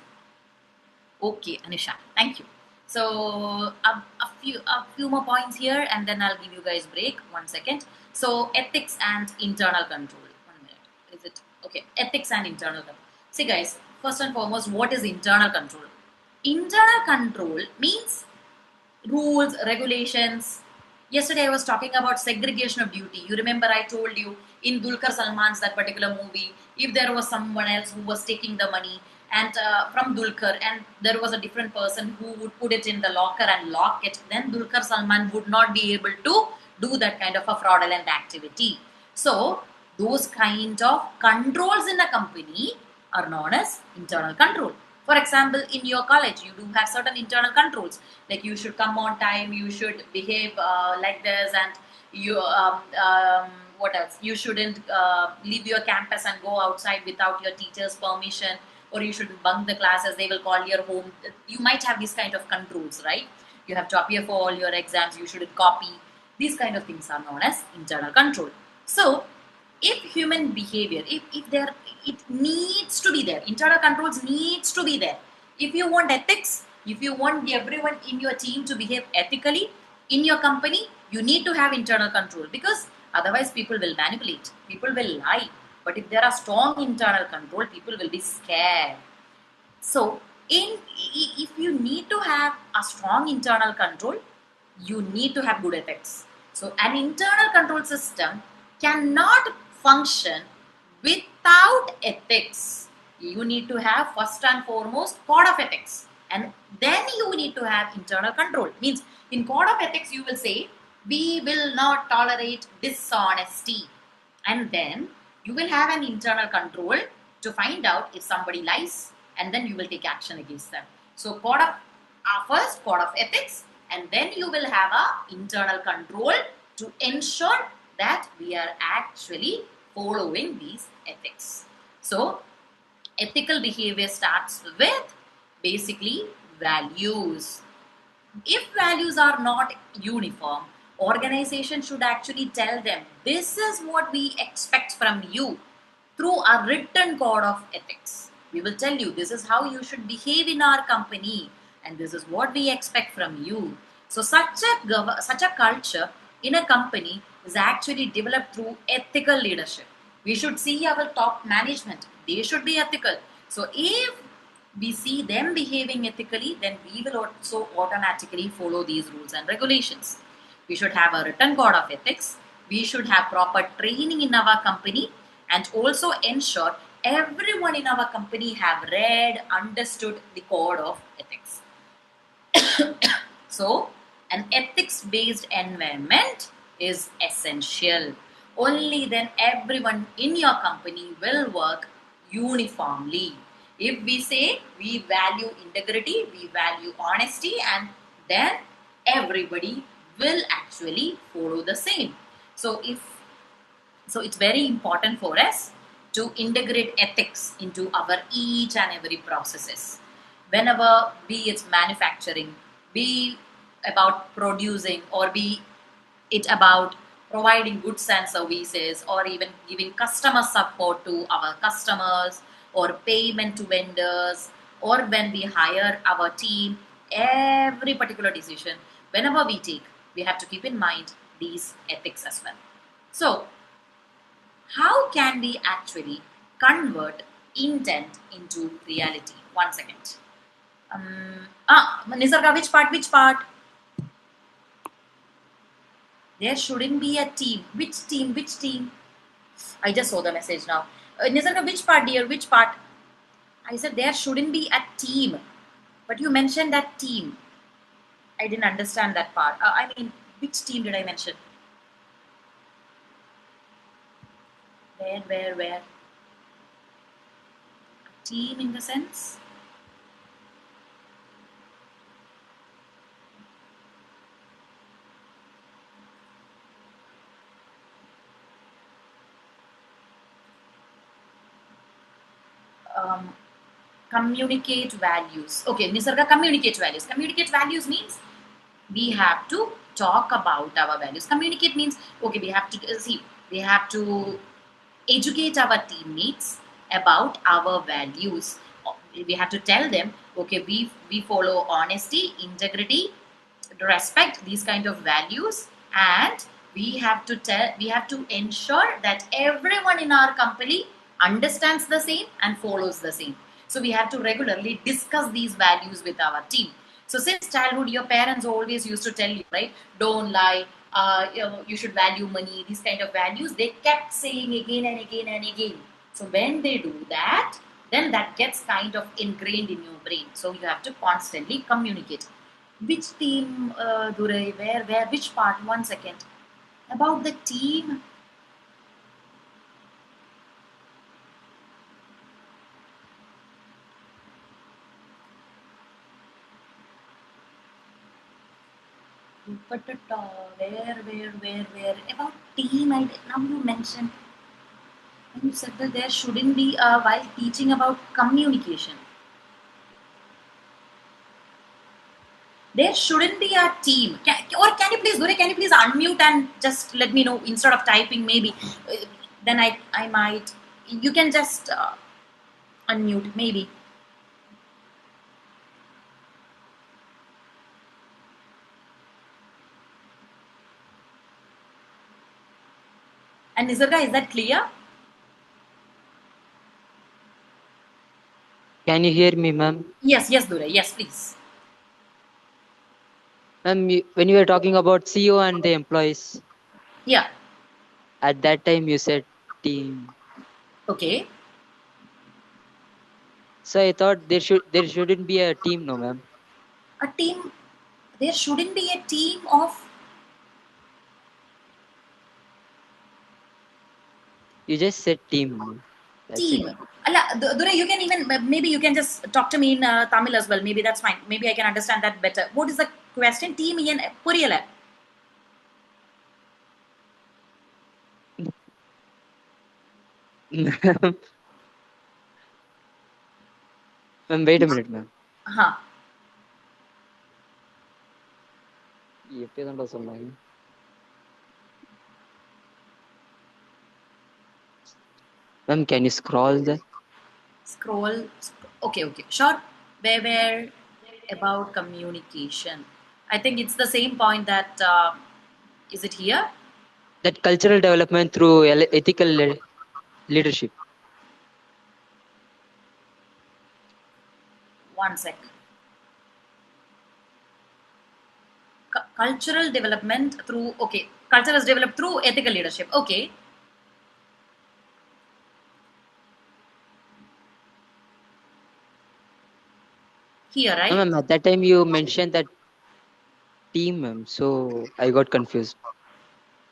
okay, Anisha. Thank you. So a few more points here, and then I'll give you guys break. 1 second. So ethics and internal control. 1 minute. Is it okay? Ethics and internal control. See, guys. First and foremost, what is internal control? Internal control means rules, regulations. Yesterday I was talking about segregation of duty. You remember I told you in Dulquer Salman's that particular movie, if there was someone else who was taking the money and from Dulquer, and there was a different person who would put it in the locker and lock it, then Dulquer Salman would not be able to do that kind of a fraudulent activity. So those kind of controls in a company are known as internal control. For example, in your college, you do have certain internal controls, like you should come on time, you should behave like this, and you what else? You shouldn't leave your campus and go outside without your teacher's permission, or you shouldn't bunk the classes. They will call your home. You might have these kind of controls, right? You have to appear for all your exams. You shouldn't copy. These kind of things are known as internal control. So if human behavior, if there, it needs to be there, internal controls needs to be there. If you want ethics, if you want everyone in your team to behave ethically in your company, you need to have internal control, because otherwise people will manipulate, people will lie. But if there are strong internal control, people will be scared. So if you need to have a strong internal control, you need to have good ethics. So an internal control system cannot function without ethics. You need to have first and foremost code of ethics, and then you need to have internal control. Means in code of ethics you will say we will not tolerate dishonesty, and then you will have an internal control to find out if somebody lies, and then you will take action against them. So code of first code of ethics, and then you will have a internal control to ensure that we are actually following these ethics. So ethical behavior starts with basically values. If values are not uniform, organization should actually tell them this is what we expect from you through a written code of ethics. We will tell you this is how you should behave in our company, and this is what we expect from you. So such a culture in a company is actually developed through ethical leadership. We should see our top management, they should be ethical. So if we see them behaving ethically, then we will also automatically follow these rules and regulations. We should have a written code of ethics. We should have proper training in our company, and also ensure everyone in our company have read, understood the code of ethics. So an ethics-based environment is essential. Only then everyone in your company will work uniformly. If we say we value integrity, we value honesty, and then everybody will actually follow the same. So it's very important for us to integrate ethics into our each and every processes. Whenever, be it manufacturing, be about producing, or be it about providing goods and services, or even giving customer support to our customers, or payment to vendors, or when we hire our team, every particular decision, whenever we take, we have to keep in mind these ethics as well. So how can we actually convert intent into reality? 1 second. Nisarga, which part? Which part? There shouldn't be a team. Which team? Which team? I just saw the message now. Nisarga, which part, dear? Which part? I said there shouldn't be a team. But you mentioned that team. I didn't understand that part. I mean, Which team did I mention? Where? Team in the sense? Um, communicate values. Okay, Nisarga, communicate values. Communicate values means we have to talk about our values. Communicate means, okay, we have to see, we have to educate our teammates about our values. We have to tell them, okay, we follow honesty, integrity, respect, these kind of values, and we have to ensure that everyone in our company understands the same and follows the same. So we have to regularly discuss these values with our team. So since childhood, your parents always used to tell you, right? Don't lie. You should value money. These kind of values they kept saying again and again and again. So when they do that, then that gets kind of ingrained in your brain. So you have to constantly communicate. Which team, Durai? Where? Which part? 1 second. About the team. But where? About team. Now you mentioned. And you said that there shouldn't be while teaching about communication. There shouldn't be a team. Or can you please, Dure, can you please unmute and just let me know instead of typing? Maybe then I might. You can just unmute maybe. And Nisarga, is that clear? Can you hear me, ma'am? Yes, Dure. Yes, please. Ma'am, when you were talking about CEO and the employees, Yeah. at that time you said team. Okay. So I thought there shouldn't be a team, no, ma'am. A team. There shouldn't be a team of You just said team. Ma'am. That's it. team. Dure, you can even maybe you can just talk to me in Tamil as well. Maybe that's fine. Maybe I can understand that better. What is the question? Team in Puriyala. Ma'am, wait a minute, ma'am. Huh. எப்படிதான்டா சொன்னாங்க? Ma'am, can you scroll there? Scroll. Okay. Sure. Where about communication? I think it's the same point that is it here? That cultural development through ethical leadership. 1 sec. Cultural development through culture is developed through ethical leadership. Okay. Here, No, right? ma'am, at that time you mentioned that team, ma'am. So I got confused.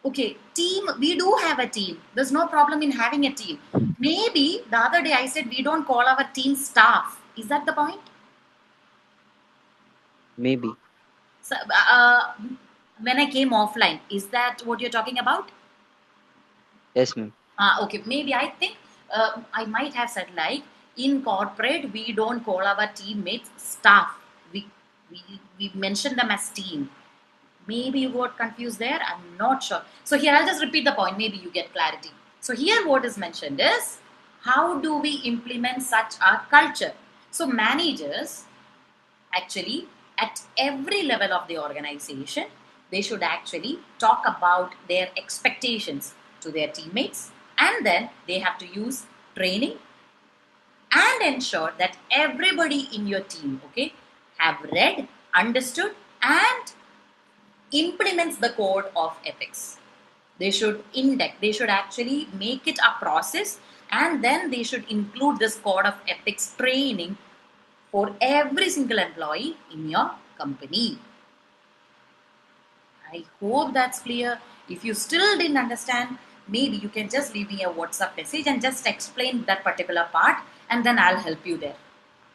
Okay, team, we do have a team. There's no problem in having a team. Maybe the other day I said we don't call our team staff. Is that the point? Maybe. So, when I came offline, is that what you're talking about? Yes, ma'am. Okay, maybe I think I might have said like in corporate we don't call our teammates staff. We mention them as team. Maybe you got confused there. I'm not sure. So here I'll just repeat the point. Maybe you get clarity. So here what is mentioned is how do we implement such a culture? So managers actually at every level of the organization they should actually talk about their expectations to their teammates, and then they have to use training and ensure that everybody in your team have read, understood, and implements the code of ethics. They should index, they should actually make it a process, and then they should include this code of ethics training for every single employee in your company. I I hope that's clear. If you still didn't understand, maybe you can just leave me a WhatsApp message and just explain that particular part, and then I'll help you there.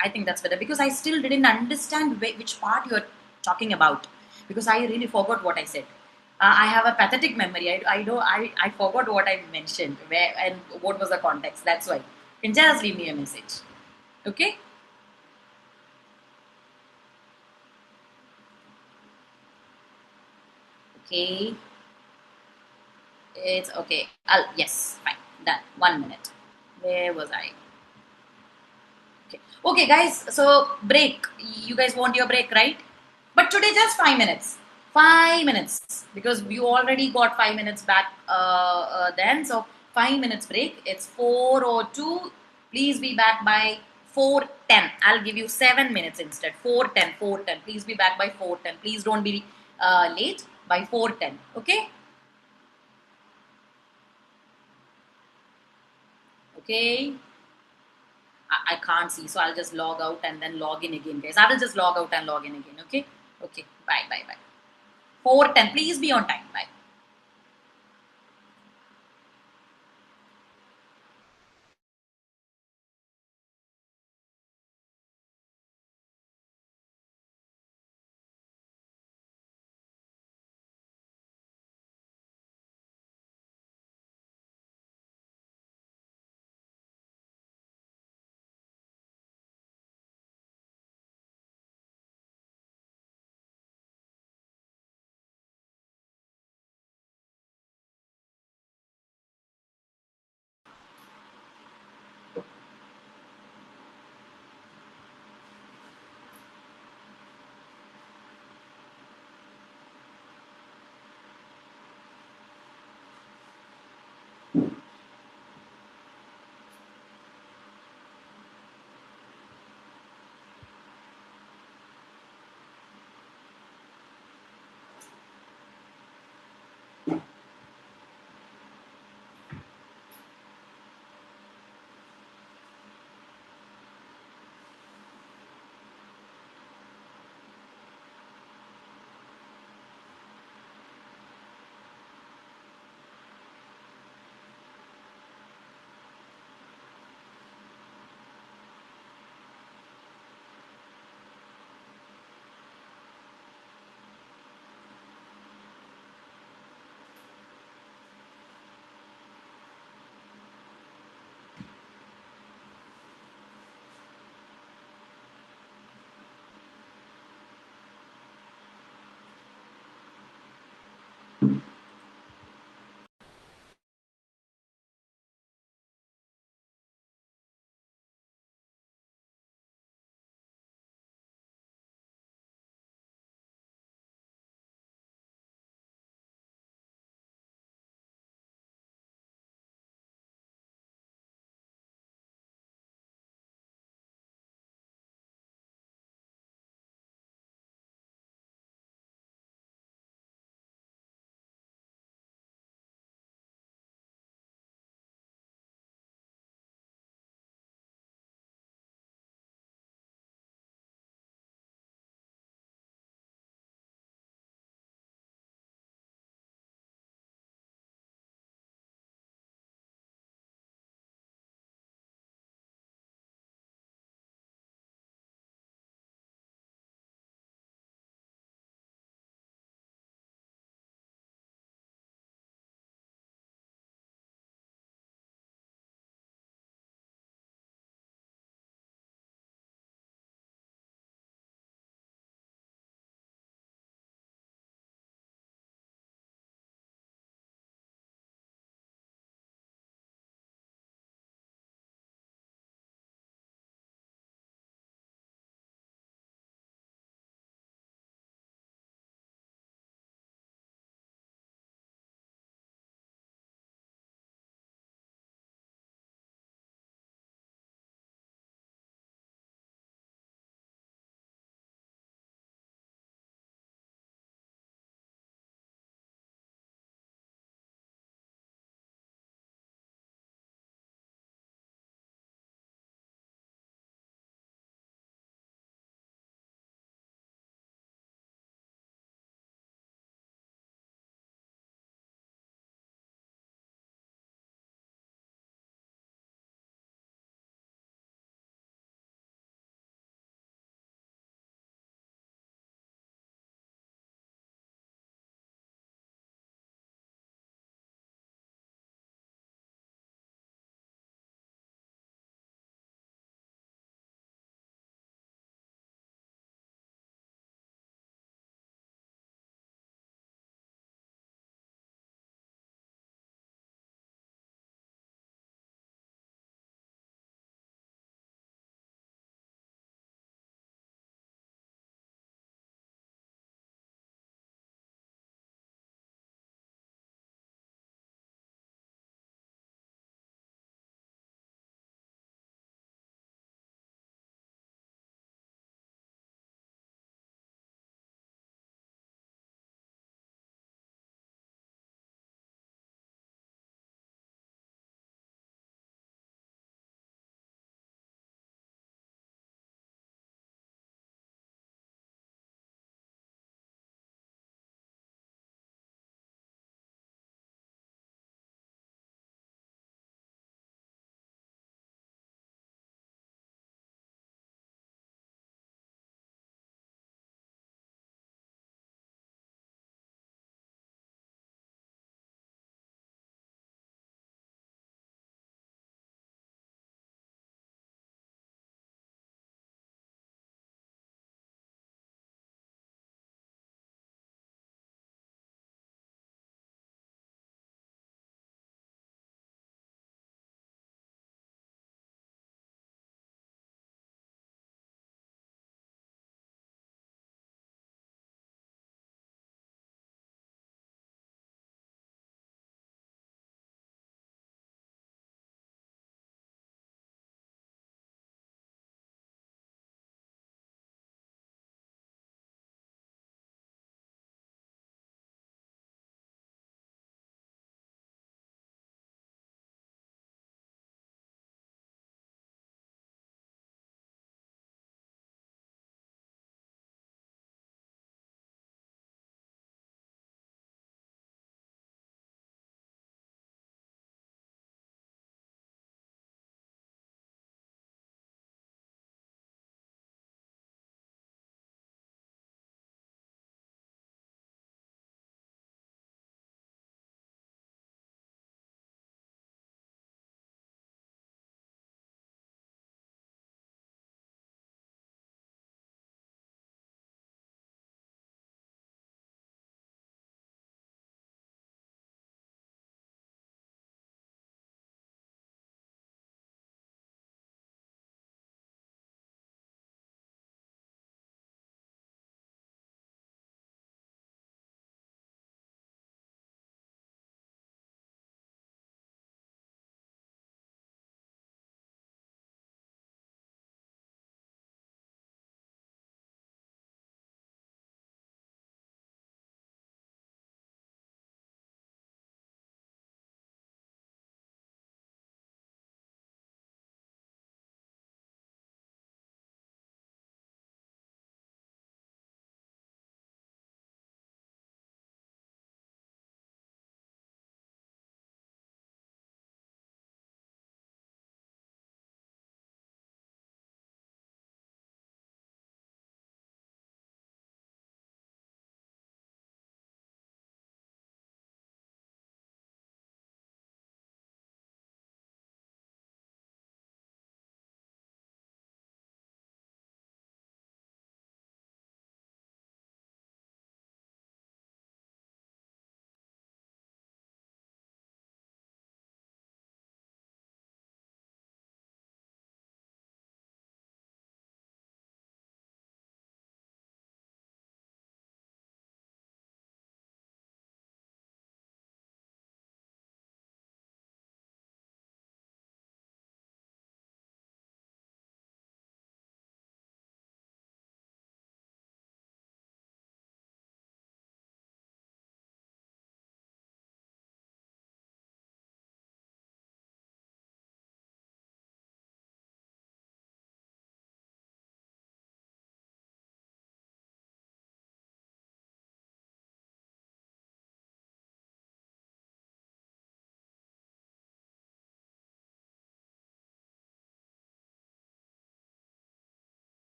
I think that's better because I still didn't understand which part you're talking about, because I really forgot what I said. I have a pathetic memory. I know I forgot what I mentioned where and what was the context. That's why. You can just leave me a message. Okay? Okay. It's okay. Yes, fine. Done. 1 minute. Where was I? Okay. Okay, guys. So break. You guys want your break, right? But today just 5 minutes. 5 minutes because you already got 5 minutes back then. So 5 minutes break. It's 4:02. Please be back by 4:10. I'll give you 7 minutes instead. 4:10. 4:10. Please be back by 4:10. Please don't be late by 4:10. Okay. Okay. I can't see, so I'll just log out and then log in again, guys. I will just log out and log in again. Okay. Okay. Bye. Bye. Bye. 4:10. Please be on time. Bye.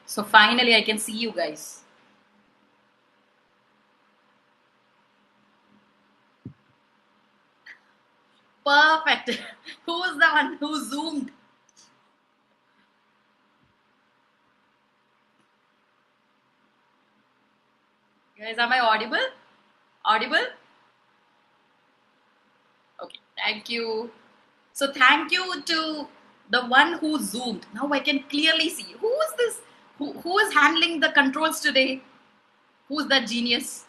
So finally, I can see you guys. Perfect. Who's the one who zoomed? Guys, am I audible? Audible? Okay, thank you. So thank you to the one who zoomed. Now I can clearly see. Who is this? Who is handling the controls today? Who's that genius?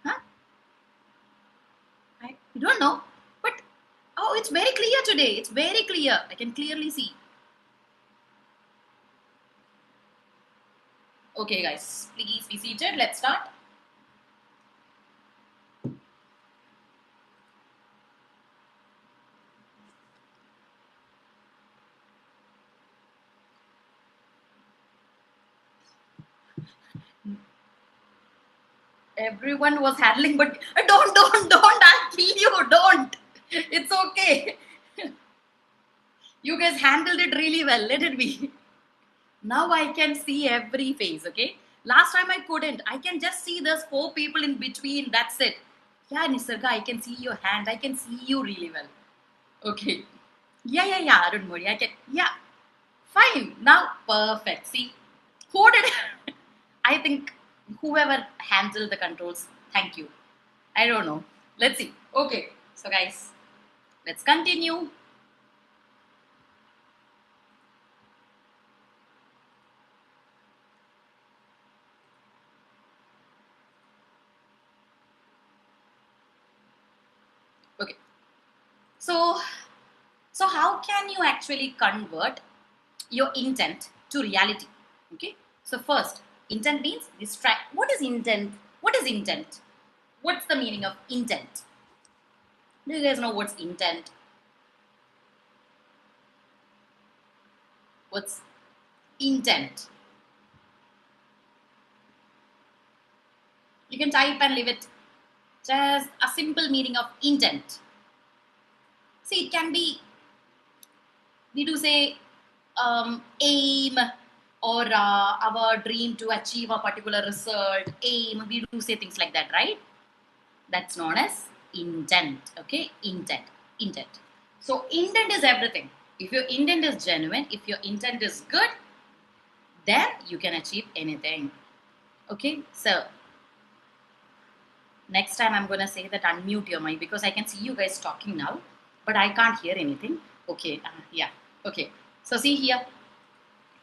Huh? I don't know. But oh, it's very clear today. It's very clear. I can clearly see. Okay, guys, please be seated. Let's start. Everyone was handling, but don't. I'll kill you. Don't. It's okay. You guys handled it really well. Let it be. Now I can see every face, okay? Last time I couldn't. I can just see there's 4 people in between. That's it. Yeah, Nisarga, I can see your hand. I can see you really well. Okay. Yeah, Arun Modi. I can, yeah. Fine. Now, perfect. See, who did I think whoever handled the controls, thank you. I don't know. Let's see. Okay. So, guys, let's continue. Okay. So, so how can you actually convert your intent to reality? Okay. So first, intent means distract. What is intent? What is intent? What's the meaning of intent? Do you guys know what's intent? What's intent? You can type and leave it. Just a simple meaning of intent. See, it can be, we do say aim or our dream to achieve a particular result, aim, we do say things like that, right? That's known as intent. Okay, intent. So intent is everything. If your intent is genuine, if your intent is good, then you can achieve anything. Okay, so next time I'm gonna say that unmute your mic because I can see you guys talking now, but I can't hear anything. Okay, yeah, okay. So see here.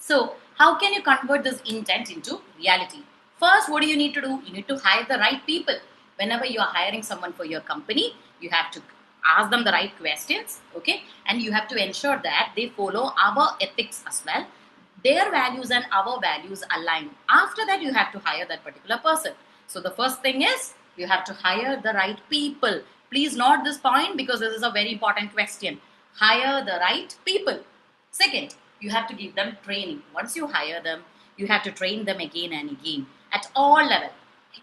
So how can you convert this intent into reality? First, what do you need to do? You need to hire the right people. Whenever you are hiring someone for your company, you have to ask them the right questions, okay? And you have to ensure that they follow our ethics as well. Their values and our values align. After that, you have to hire that particular person. So the first thing is you have to hire the right people. Please note this point because this is a very important question. Hire the right people. Second, you have to give them training. Once you hire them, you have to train them again and again at all levels.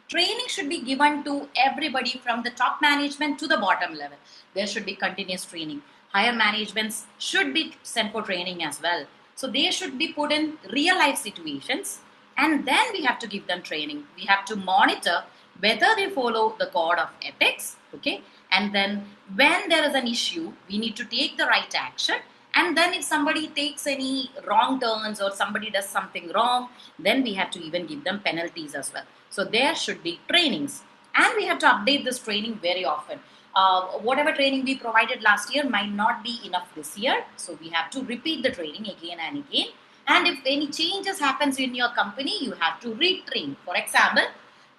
Training should be given to everybody from the top management to the bottom level. There should be continuous training. Higher managements should be sent for training as well. So they should be put in real life situations and then we have to give them training. We have to monitor whether they follow the code of ethics, okay? And then when there is an issue, we need to take the right action. And then if somebody takes any wrong turns or somebody does something wrong, then we have to even give them penalties as well. So there should be trainings. And we have to update this training very often. Whatever training we provided last year might not be enough this year. So we have to repeat the training again and again. And if any changes happens in your company, you have to retrain. For example,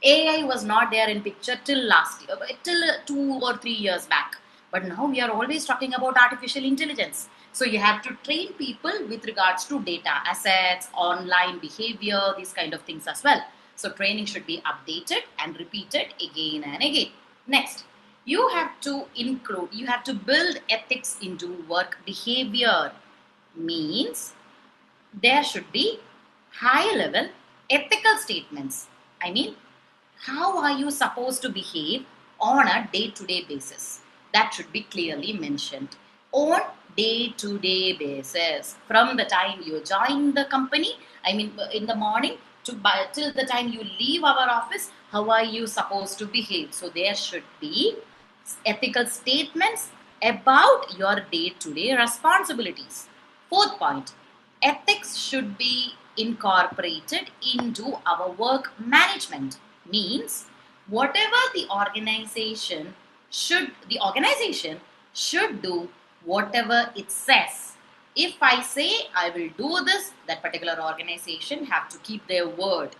AI was not there in picture till last year, till 2 or 3 years back. But now we are always talking about artificial intelligence. So you have to train people with regards to data, assets, online behavior, these kind of things as well. So training should be updated and repeated again and again. Next, you have to build ethics into work behavior. Means there should be high level ethical statements. I mean, how are you supposed to behave on a day-to-day basis? That should be clearly mentioned. on day-to-day basis. From the time you join the company, I mean in the morning till the time you leave our office, how are you supposed to behave? So there should be ethical statements about your day-to-day responsibilities. Fourth point, ethics should be incorporated into our work management. Means whatever the organization should do whatever it says. If I say I will do this, that particular organization have to keep their word.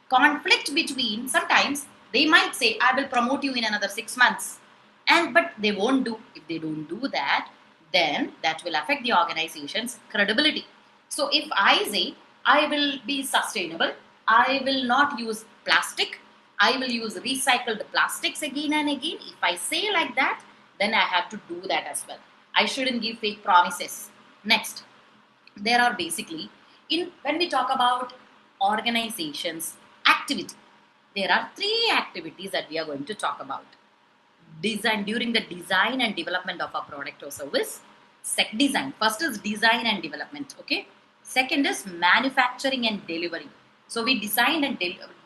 Conflict between, sometimes they might say I will promote you in another 6 months, and but they won't do. If they don't do that, then that will affect the organization's credibility. So if I say I will be sustainable, I will not use plastic, I will use recycled plastics again and again, if I say like that, then I have to do that as well. I shouldn't give fake promises. Next, there are basically, in when we talk about organizations activity, there are three activities that we are going to talk about. Design, during the design and development of a product or service. Design, first is design and development, okay. Second is manufacturing and delivery. So we designed and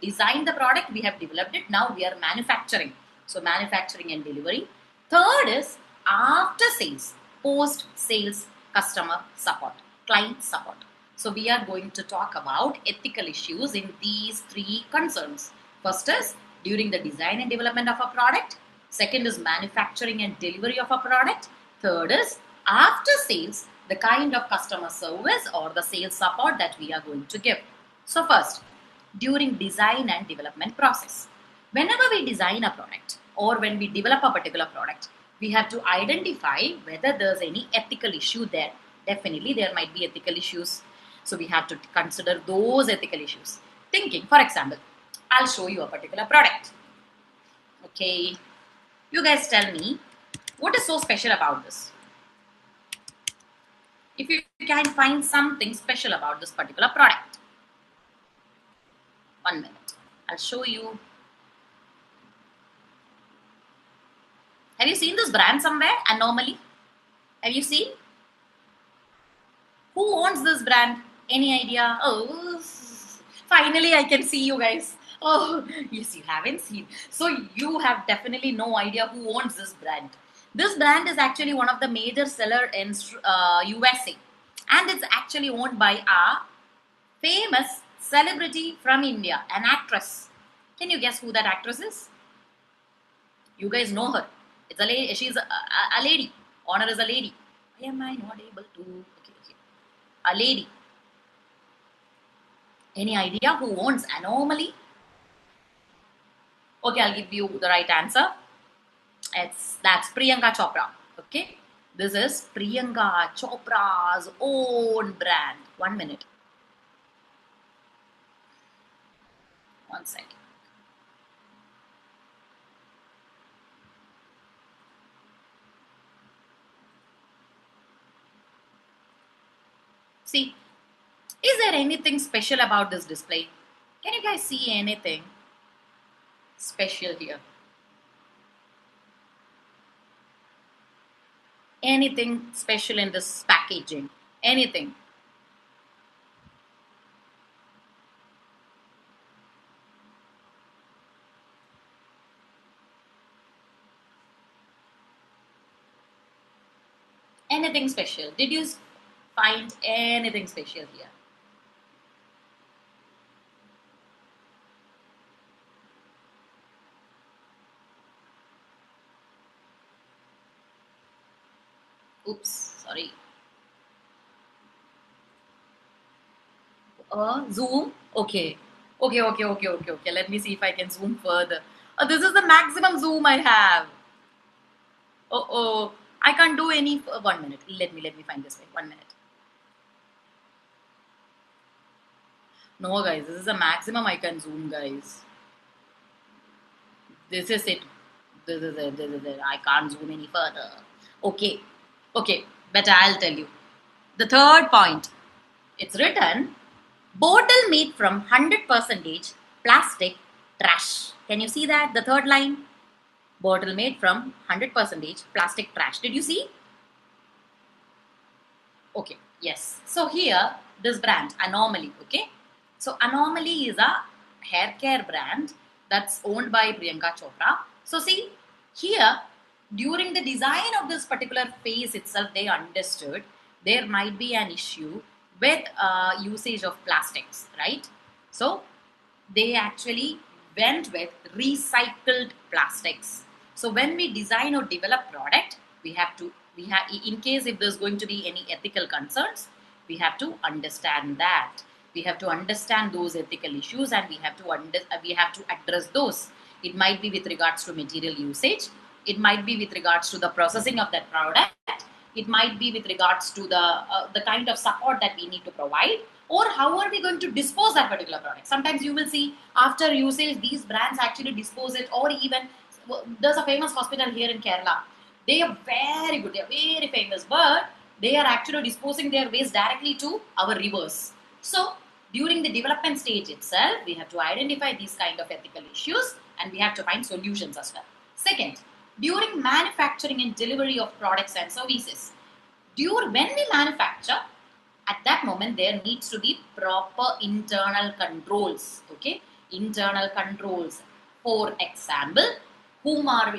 designed the product, we have developed it, now we are manufacturing. So manufacturing and delivery. Third is after sales, post sales customer support, client support. So we are going to talk about ethical issues in these three concerns. First is during the design and development of a product. Second is manufacturing and delivery of a product. Third is after sales, the kind of customer service or the sales support that we are going to give. So first, during design and development process, whenever we design a product or when we develop a particular product, we have to identify whether there's any ethical issue there. Definitely there might be ethical issues. So we have to consider those ethical issues. Thinking, for example, I'll show you a particular product. Okay, you guys tell me what is so special about this. If you can find something special about this particular product. 1 minute, I'll show you. Have you seen this brand somewhere? Anomaly? Have you seen? Who owns this brand? Any idea? Oh, finally I can see you guys. Oh, yes, you haven't seen. So you have definitely no idea who owns this brand. This brand is actually one of the major seller in USA. And it's actually owned by a famous celebrity from India, an actress. Can you guess who that actress is? You guys know her. It's a lady. She's a lady. Honor is a lady. Why am I not able to? Okay. A lady. Any idea who owns Anomaly? Okay, I'll give you the right answer. That's Priyanka Chopra. Okay, this is Priyanka Chopra's own brand. 1 minute. 1 second. See, is there anything special about this display? Can you guys see anything special here? Anything special in this packaging? Anything? Anything special? Did you find anything special here? Oops, sorry. Zoom. Okay. Okay. Let me see if I can zoom further. This is the maximum zoom I have. Oh, I can't do any. 1 minute. Let me find this way. 1 minute. No, guys, this is the maximum I can zoom, guys. This is it. This is it. I can't zoom any further. Okay, but I'll tell you. The third point. It's written, bottle made from 100% plastic trash. Can you see that? The third line. Bottle made from 100% plastic trash. Did you see? Okay, yes. So here, this brand, Anomaly, okay? So Anomaly is a hair care brand that's owned by Priyanka Chopra. So see, here, during the design of this particular face itself, they understood there might be an issue with usage of plastics, right? So they actually went with recycled plastics. So when we design or develop product, we have in case if there's going to be any ethical concerns, we have to understand that. We have to understand those ethical issues, and we have to address those. It might be with regards to material usage. It might be with regards to the processing of that product. It might be with regards to the kind of support that we need to provide, or how are we going to dispose that particular product. Sometimes you will see after usage these brands actually dispose it, or even there's a famous hospital here in Kerala. They are very good, they are very famous, but they are actually disposing their waste directly to our rivers. So during the development stage itself, we have to identify these kind of ethical issues, and we have to find solutions as well. Second, during manufacturing and delivery of products and services, when we manufacture, at that moment there needs to be proper internal controls. Okay, internal controls. For example, whom are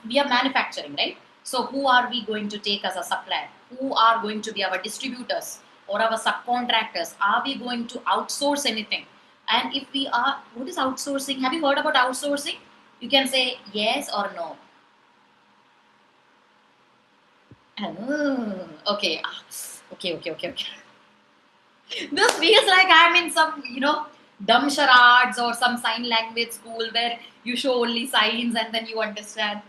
we are manufacturing, right? So who are we going to take as a supplier? Who are going to be our distributors or our subcontractors? Are we going to outsource anything? And if we are, what is outsourcing? Have you heard about outsourcing? You can say yes or no. Okay. Okay. This feels like I'm in some, dumb charades or some sign language school where you show only signs and then you understand.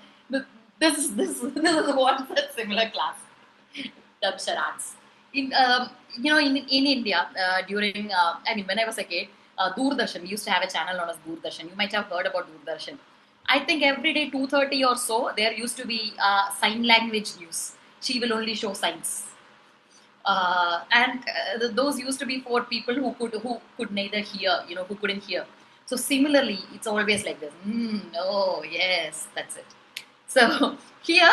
This is one such similar class. Dumb charades. In India, during when I was a kid, Doordarshan, we used to have a channel known as Doordarshan. You might have heard about Doordarshan. I think every day 2:30 or so there used to be sign language news. She will only show signs. And those used to be for people who could neither hear, who couldn't hear. So similarly, it's always like this. Oh yes, that's it. So here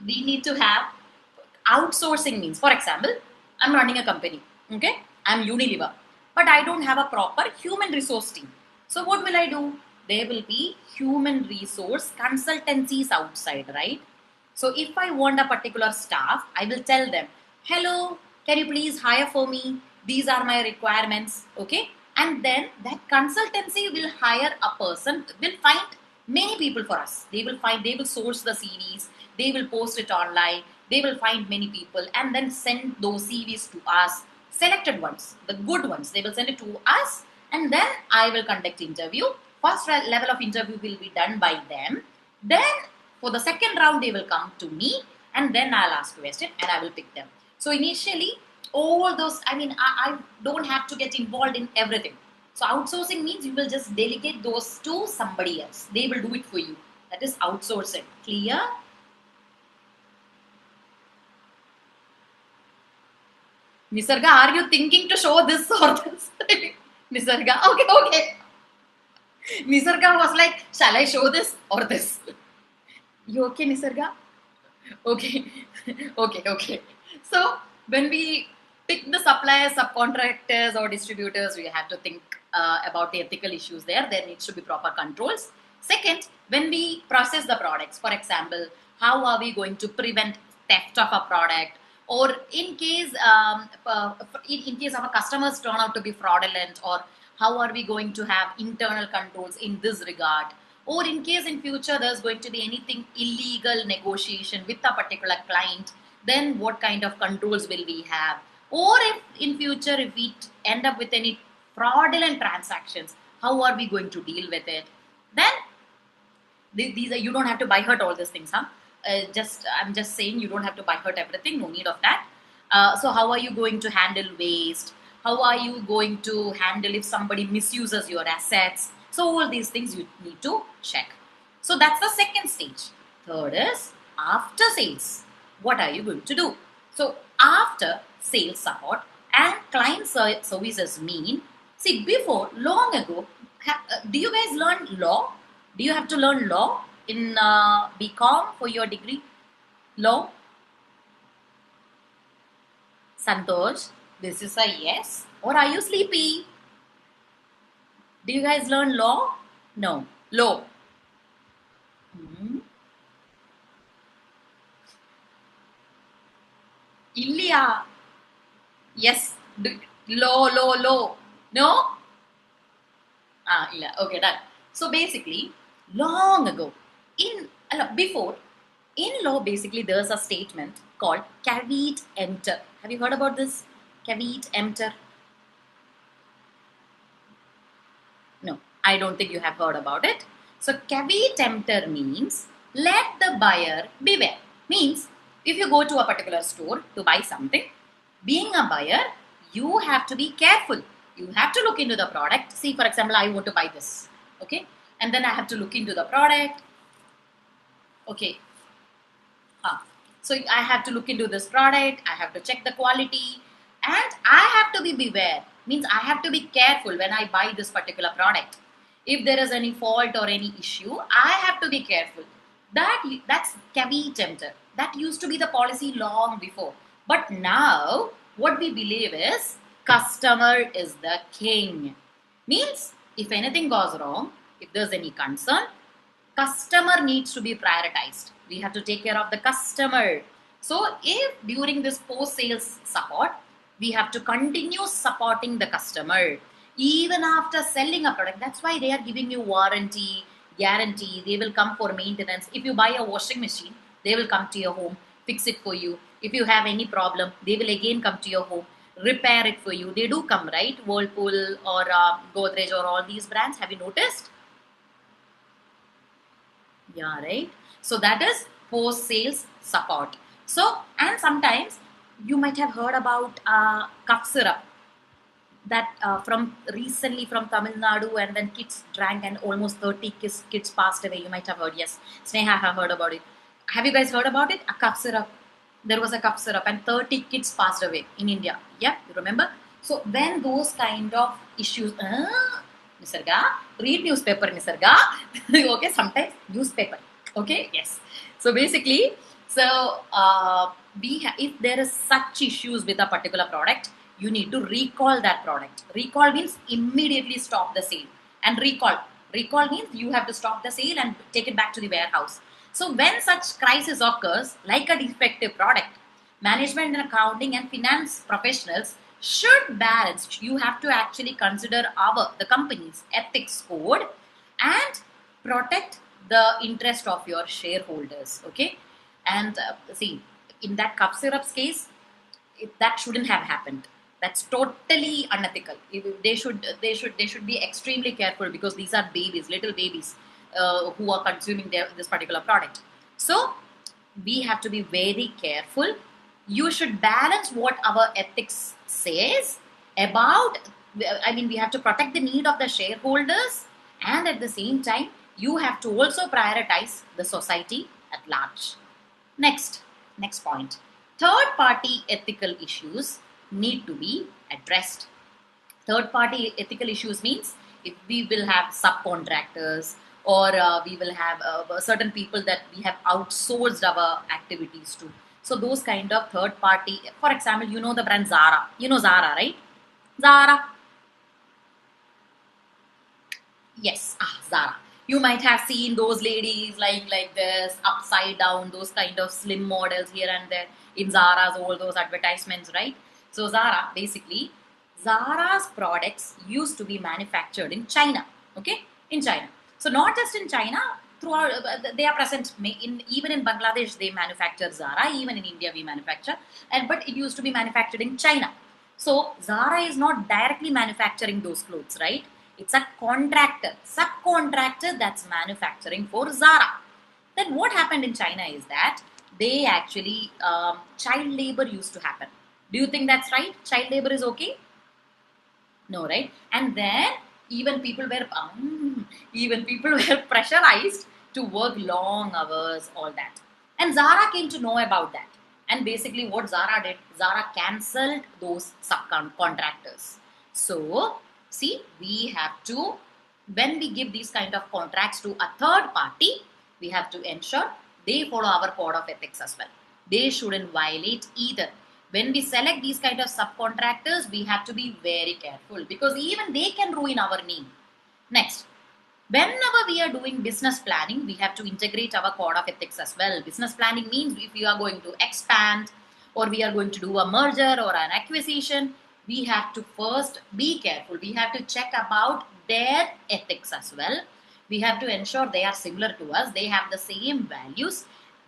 we need to have outsourcing means. For example, I'm running a company. Okay, I'm Unilever, but I don't have a proper human resource team. So what will I do? There will be human resource consultancies outside, right? So if I want a particular staff, I will tell them, hello, can you please hire for me? These are my requirements. Okay. And then that consultancy will hire a person, will find many people for us. They will source the CVs, they will post it online, they will find many people and then send those CVs to us, selected ones, the good ones. They will send it to us, and then I will conduct interview. First level of interview will be done by them. Then for the second round, they will come to me, and then I'll ask question and I will pick them. So initially, all those, I don't have to get involved in everything. So outsourcing means you will just delegate those to somebody else. They will do it for you. That is outsourcing. Clear? Nisarga, are you thinking to show this or this? Nisarga, okay. Nisarga was like, shall I show this or this? You okay, Nisarga? Okay. Okay. So when we pick the suppliers, subcontractors or distributors, we have to think about the ethical issues there. There needs to be proper controls. Second, when we process the products, for example, how are we going to prevent theft of a product? Or in case our customers turn out to be fraudulent, or how are we going to have internal controls in this regard? Or in case in future there's going to be anything illegal negotiation with a particular client, then what kind of controls will we have? Or if in future if we end up with any fraudulent transactions, how are we going to deal with it? Then these are, you don't have to buy hurt all these things, huh? I'm just saying you don't have to buy hurt everything. No need of that. So how are you going to handle waste? How are you going to handle if somebody misuses your assets? So all these things you need to check. So that's the second stage. Third is after sales. What are you going to do? So after sales support and client services mean, see, before long ago, do you guys learn law? Do you have to learn law in BCom for your degree? Law? Santosh, this is a yes. Or are you sleepy? Do you guys learn law? No. Law. Hmm. Ilya. Yes. Law. No? Yeah. Okay, done. So basically, long ago, before, in law, basically, there's a statement called caveat emptor. Have you heard about this? Caveat emptor? No, I don't think you have heard about it. So caveat emptor means let the buyer beware. Means if you go to a particular store to buy something, being a buyer, you have to be careful. You have to look into the product. See, for example, I want to buy this. Okay. And then I have to look into the product. Okay. So I have to look into this product. I have to check the quality. And I have to be beware. Means I have to be careful when I buy this particular product. If there is any fault or any issue, I have to be careful. That's caveat emptor. That used to be the policy long before. But now, what we believe is customer is the king. Means if anything goes wrong, if there's any concern, customer needs to be prioritized. We have to take care of the customer. So if during this post sales support, we have to continue supporting the customer even after selling a product. That's why they are giving you warranty, guarantee. They will come for maintenance. If you buy a washing machine, they will come to your home, fix it for you. If you have any problem, they will again come to your home, repair it for you. They do come, right? Whirlpool or Godrej or all these brands. Have you noticed? Yeah, right. So that is post sales support. So, and sometimes you might have heard about cough syrup that from recently from Tamil Nadu, and then kids drank and almost 30 kids passed away. You might have heard. Yes, Sneha have heard about it. Have you guys heard about it? A cough syrup. There was a cough syrup and 30 kids passed away in India. Yeah, you remember? So when those kind of issues, Nisarga, read newspaper, Nisarga. Okay, sometimes newspaper. Okay, yes. So basically, if there is such issues with a particular product, you need to recall that product. Recall means immediately stop the sale. And recall means you have to stop the sale and take it back to the warehouse. So when such crisis occurs, like a defective product, management and accounting and finance professionals should balance. You have to actually consider the company's ethics code and protect the interest of your shareholders. Okay, and see, in that cough syrup's case, that shouldn't have happened. That's totally unethical. They should be extremely careful because these are babies, little babies, who are consuming this particular product. So we have to be very careful. You should balance what our ethics says about. I mean, we have to protect the need of the shareholders, and at the same time, you have to also prioritize the society at large. Next point. Third party ethical issues need to be addressed. Third party ethical issues means if we will have subcontractors or we will have certain people that we have outsourced our activities to. So those kind of third party, for example, you know the brand Zara. You know Zara, right? Zara. Yes, Zara. You might have seen those ladies like this, upside down, those kind of slim models here and there in Zara's, all those advertisements, right? So Zara's products used to be manufactured in China, okay? In China. So not just in China, throughout, they are present even in Bangladesh, they manufacture Zara, even in India we manufacture, but it used to be manufactured in China. So Zara is not directly manufacturing those clothes, right? It's a subcontractor that's manufacturing for Zara. Then what happened in China is that they actually, child labor used to happen. Do you think that's right? Child labor is okay? No, right? And then even people were pressurized to work long hours, all that. And Zara came to know about that. And basically what Zara did, Zara cancelled those subcontractors. So, see, we have to, when we give these kind of contracts to a third party, we have to ensure they follow our code of ethics as well. They shouldn't violate either. when we select these kind of subcontractors, we have to be very careful because even they can ruin our name. Next, whenever we are doing business planning, we have to integrate our code of ethics as well. Business planning means if we are going to expand or we are going to do a merger or an acquisition, we have to first be careful. We have to check about their ethics as well. We have to ensure they are similar to us, they have the same values.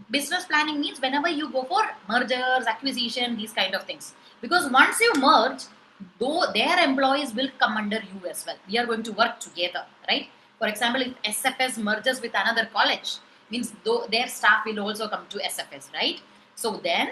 Business planning means whenever you go for mergers, acquisition, these kind of things. Because once you merge, though their employees will come under you as well. We are going to work together, right? For example, if SFS merges with another college, means though their staff will also come to SFS, right? So then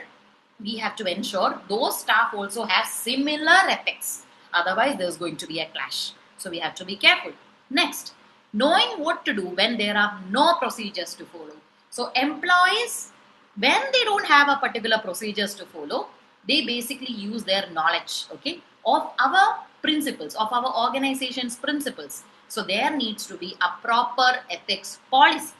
we have to ensure those staff also have similar ethics. Otherwise, there's going to be a clash. So we have to be careful. Next, knowing what to do when there are no procedures to follow. So employees, when they don't have a particular procedures to follow, they basically use their knowledge, okay, of our principles, of our organization's principles. So there needs to be a proper ethics policy.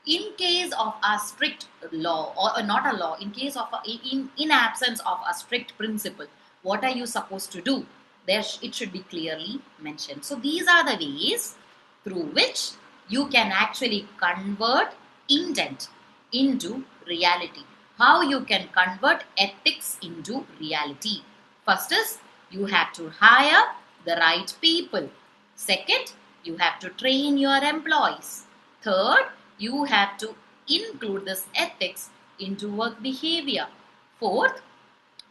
In case of a strict law or not a law, in case of in absence of a strict principle, what are you supposed to do? There it should be clearly mentioned. So these are the ways through which you can actually convert intent into reality. How you can convert ethics into reality? First is you have to hire the right people. Second, you have to train your employees. Third, you have to include this ethics into work behavior. Fourth,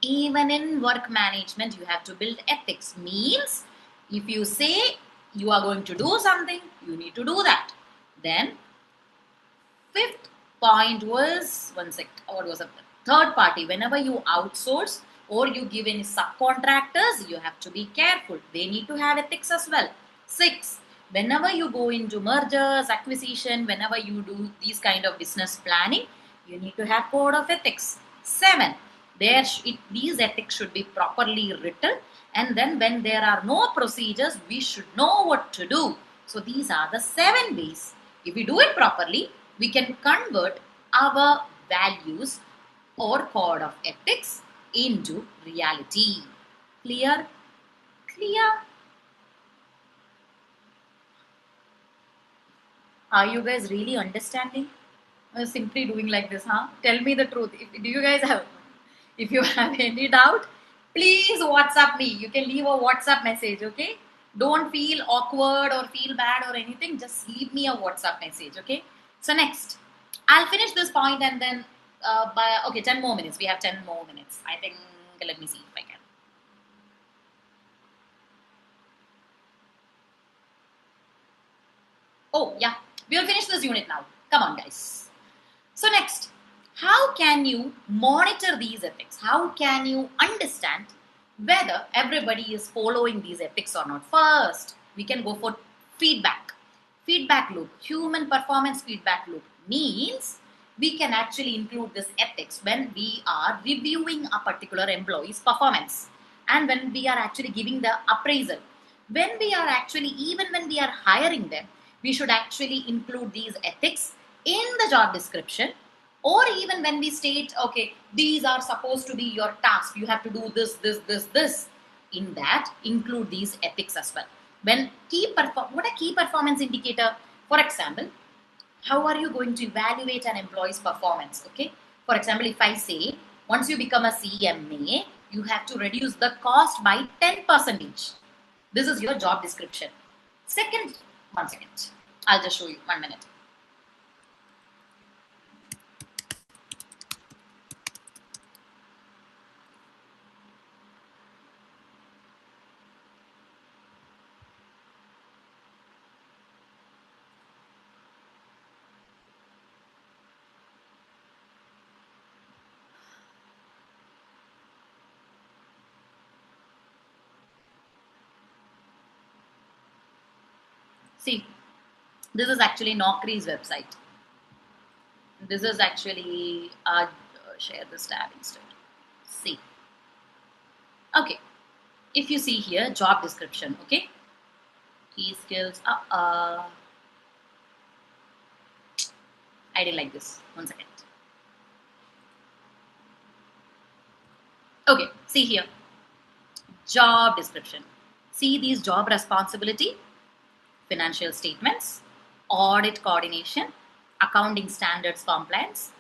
even in work management, you have to build ethics. Means if you say you are going to do something, you need to do that. Then fifth point was what was it? Third party. Whenever you outsource or you give any subcontractors, you have to be careful. They need to have ethics as well. Six, whenever you go into mergers, acquisition, whenever you do these kind of business planning, you need to have code of ethics. Seven, these ethics should be properly written, and then when there are no procedures, we should know what to do. So these are the 7 ways. If we do it properly, we can convert our values or code of ethics into reality. Clear? Clear? Are you guys really understanding? Or simply doing like this, huh? Tell me the truth. Do you guys have, if you have any doubt, please WhatsApp me. You can leave a WhatsApp message, okay? Don't feel awkward or feel bad or anything. Just leave me a WhatsApp message, okay? So next, I'll finish this point and then okay, 10 more minutes. We have 10 more minutes. I think, let me see if I can. Oh, yeah. We'll finish this unit now. Come on, guys. So next, how can you monitor these ethics? How can you understand whether everybody is following these ethics or not? First, we can go for feedback. Feedback loop, human performance feedback loop means we can actually include this ethics when we are reviewing a particular employee's performance and when we are actually giving the appraisal. When we are actually, even when we are hiring them, we should actually include these ethics in the job description, or even when we state, okay, these are supposed to be your tasks, you have to do this. In that, include these ethics as well. When what a key performance indicator? For example, how are you going to evaluate an employee's performance? Okay. For example, if I say once you become a CMA, you have to reduce the cost by 10%. This is your job description. Second, 1 second. I'll just show you 1 minute. See, this is actually Naukri's website. This is actually, share this tab instead. See. Okay. If you see here, job description, okay? Key skills, I didn't like this. 1 second. Okay, see here. Job description. See these job responsibility, financial statements, audit coordination, accounting standards compliance,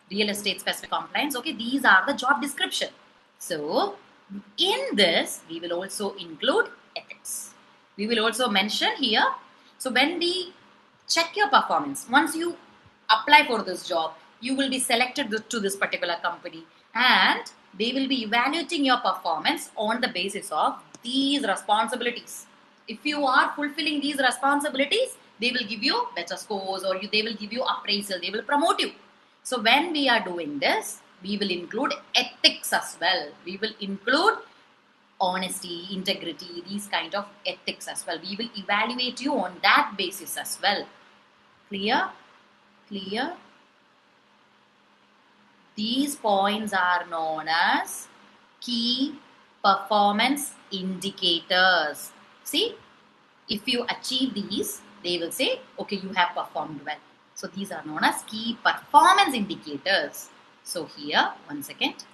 real estate specific compliance. Okay, these are the job description. So, in this, we will also include ethics. We will also mention here. So, when we check your performance, once you apply for this job, you will be selected to this particular company, and they will be evaluating your performance on the basis of these responsibilities. If you are fulfilling these responsibilities, they will give you better scores, or they will give you appraisal, they will promote you. So when we are doing this, we will include ethics as well. We will include honesty, integrity, these kind of ethics as well. We will evaluate you on that basis as well. Clear? Clear? These points are known as key performance indicators. See, if you achieve these, they will say, okay, you have performed well. So these are known as key performance indicators. So here, one second.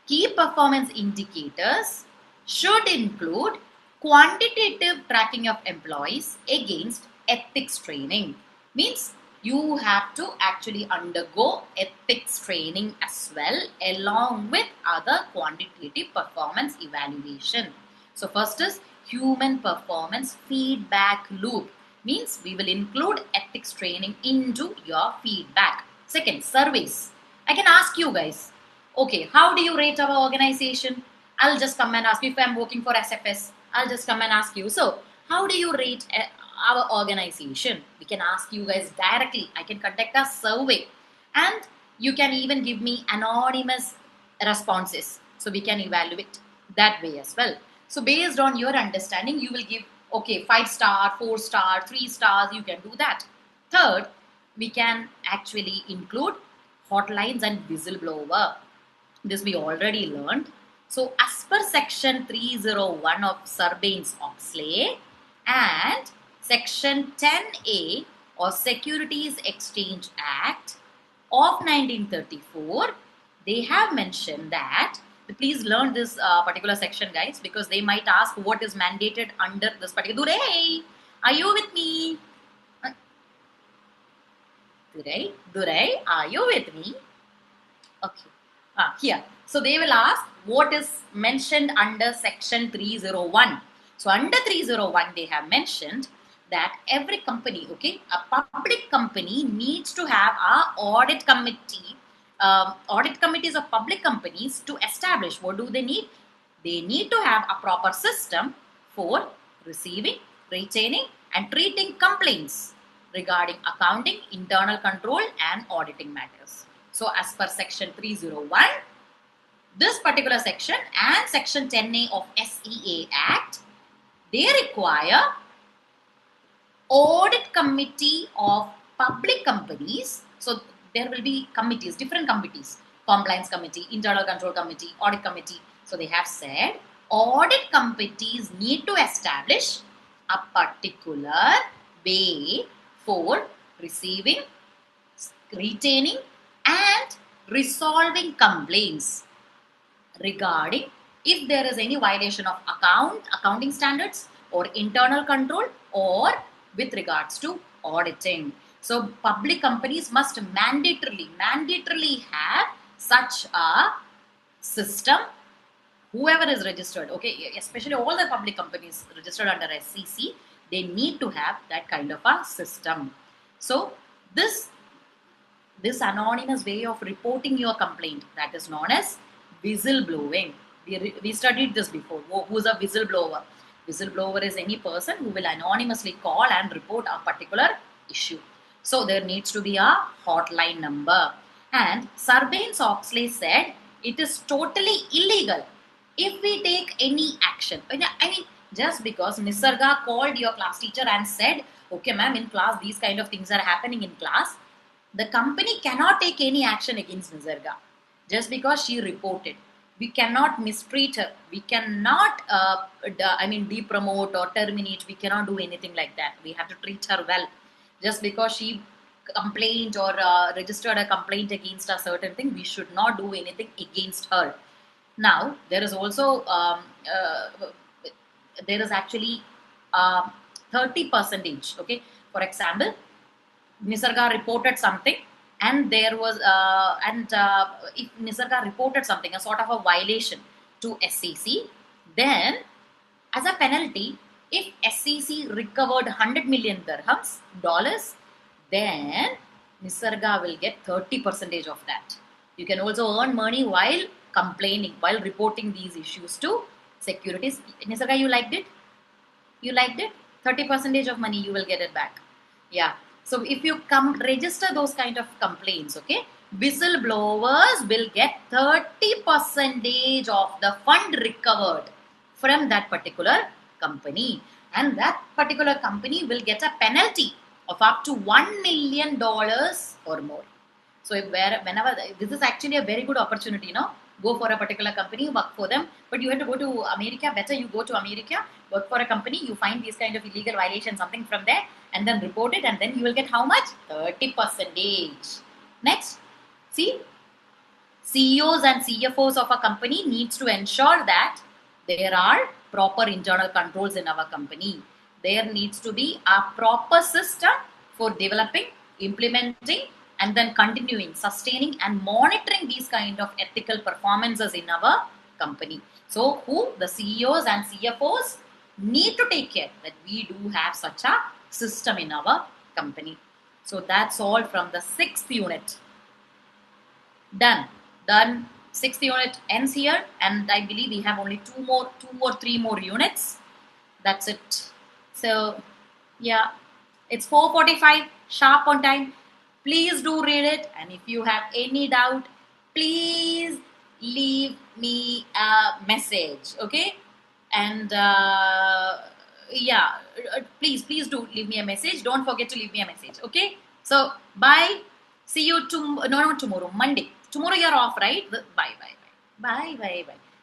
Key performance indicators should include quantitative tracking of employees against ethics training. Means you have to actually undergo ethics training as well, along with other quantitative performance evaluation. So first is human performance feedback loop. Means we will include ethics training into your feedback. Second, surveys. I can ask you guys, okay, how do you rate our organization? I'll just come and ask you. If I'm working for SFS, I'll just come and ask you. So, how do you rate our organization? We can ask you guys directly. I can conduct a survey, and you can even give me anonymous responses. So, we can evaluate that way as well. So, based on your understanding, you will give, okay, 5-star, 4-star, 3 stars, you can do that. Third, we can actually include hotlines and whistleblower. This we already learned. So as per section 301 of Sarbanes-Oxley and section 10A or Securities Exchange Act of 1934, they have mentioned that, please learn this particular section, guys, because they might ask what is mandated under this particular. Durai, are you with me? Durai, are you with me? Okay. Here. So they will ask what is mentioned under section 301. So under 301, they have mentioned that every company, okay, a public company needs to have a audit committee, audit committees of public companies to establish. What do they need? They need to have a proper system for receiving, retaining, and treating complaints regarding accounting, internal control, and auditing matters. So as per section 301, this particular section and section 10A of SEA Act, they require audit committee of public companies. So there will be committees, different committees, compliance committee, internal control committee, audit committee. So they have said audit committees need to establish a particular way for receiving, retaining, and resolving complaints regarding if there is any violation of accounting standards or internal control or with regards to auditing. So public companies must mandatorily have such a system. Whoever is registered, okay, especially all the public companies registered under SEC, they need to have that kind of a system. So this anonymous way of reporting your complaint, that is known as whistleblowing. We studied this before. Who's a whistleblower? Whistleblower is any person who will anonymously call and report a particular issue. So there needs to be a hotline number. And Sarbanes-Oxley said it is totally illegal if we take any action. I mean, just because Nisarga called your class teacher and said, okay ma'am, in class these kind of things are happening in class, the company cannot take any action against Nisarga just because she reported. We cannot mistreat her. We cannot, depromote or terminate. We cannot do anything like that. We have to treat her well. Just because she complained or registered a complaint against a certain thing, we should not do anything against her. Now there is also there is actually 30 percentage. Okay, for example, Nisarga reported something, and there was if Nisarga reported something, a sort of a violation to SEC, then as a penalty, if SEC recovered 100 million dirhams dollars, then Nisarga will get 30 percentage of that. You can also earn money while complaining, while reporting these issues to securities. Nisarga, you liked it? You liked it? 30 percentage of money you will get it back. Yeah. So if you come register those kind of complaints, okay, whistleblowers will get 30 percentage of the fund recovered from that particular company, and that particular company will get a penalty of up to $1 million or more. So whenever this is actually a very good opportunity, go for a particular company, work for them, but you have to go to America. Better you go to America, work for a company, you find these kind of illegal violations, something from there, and then report it, and then you will get how much? 30 percentage. Next, see, CEOs and CFOs of a company needs to ensure that there are proper internal controls in our company. There needs to be a proper system for developing, implementing, and then continuing, sustaining, and monitoring these kind of ethical performances in our company. So, the CEOs and CFOs need to take care that we do have such a system in our company. So, that's all from the 6th unit. Done. Sixth unit ends here, and I believe we have only two or three more units. That's it. So, yeah, it's 4:45, sharp on time. Please do read it, and if you have any doubt, please leave me a message, okay? And yeah, please do leave me a message. Don't forget to leave me a message, okay? So, bye. See you tomorrow. No, not tomorrow. Monday. Tomorrow you're off, right? Bye.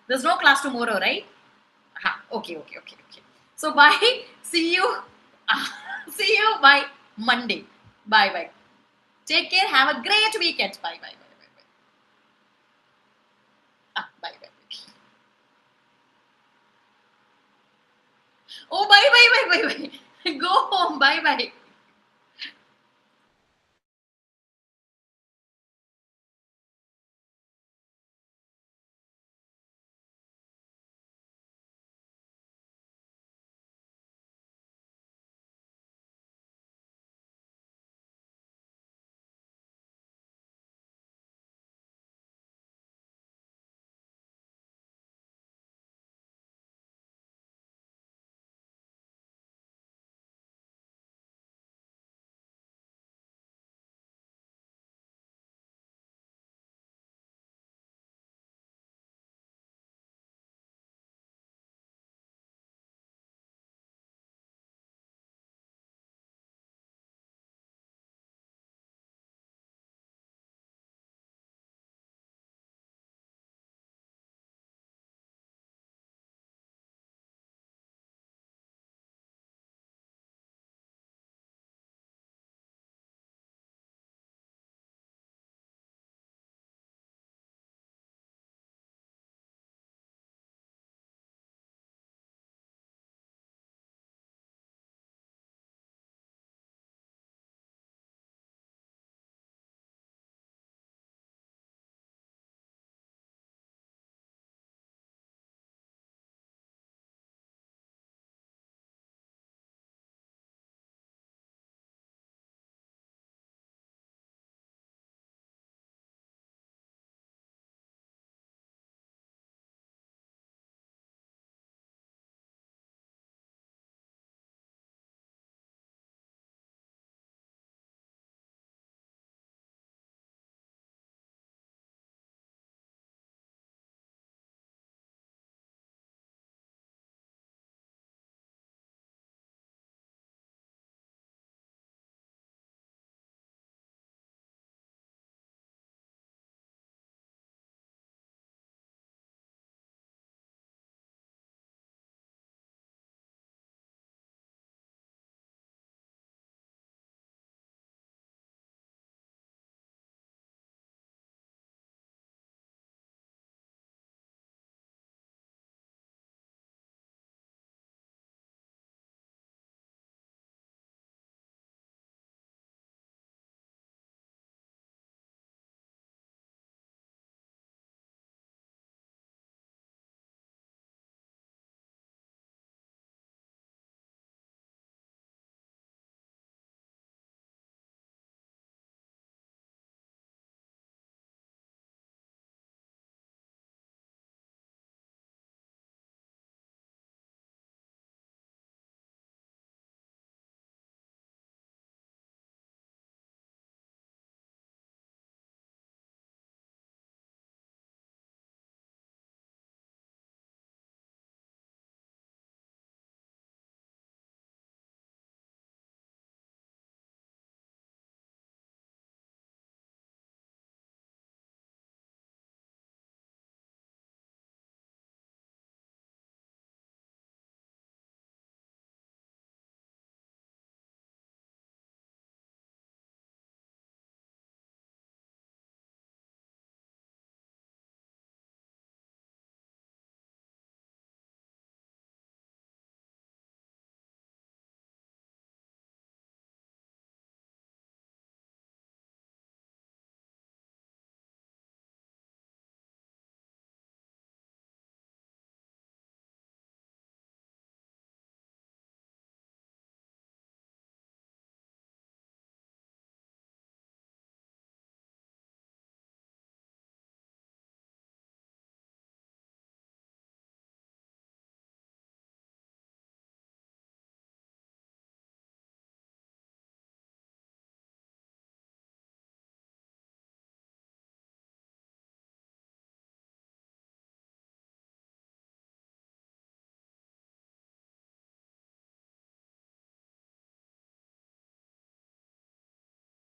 There's no class tomorrow, right? Okay. So bye. See you. See you by Monday. Bye. Take care. Have a great weekend. Bye.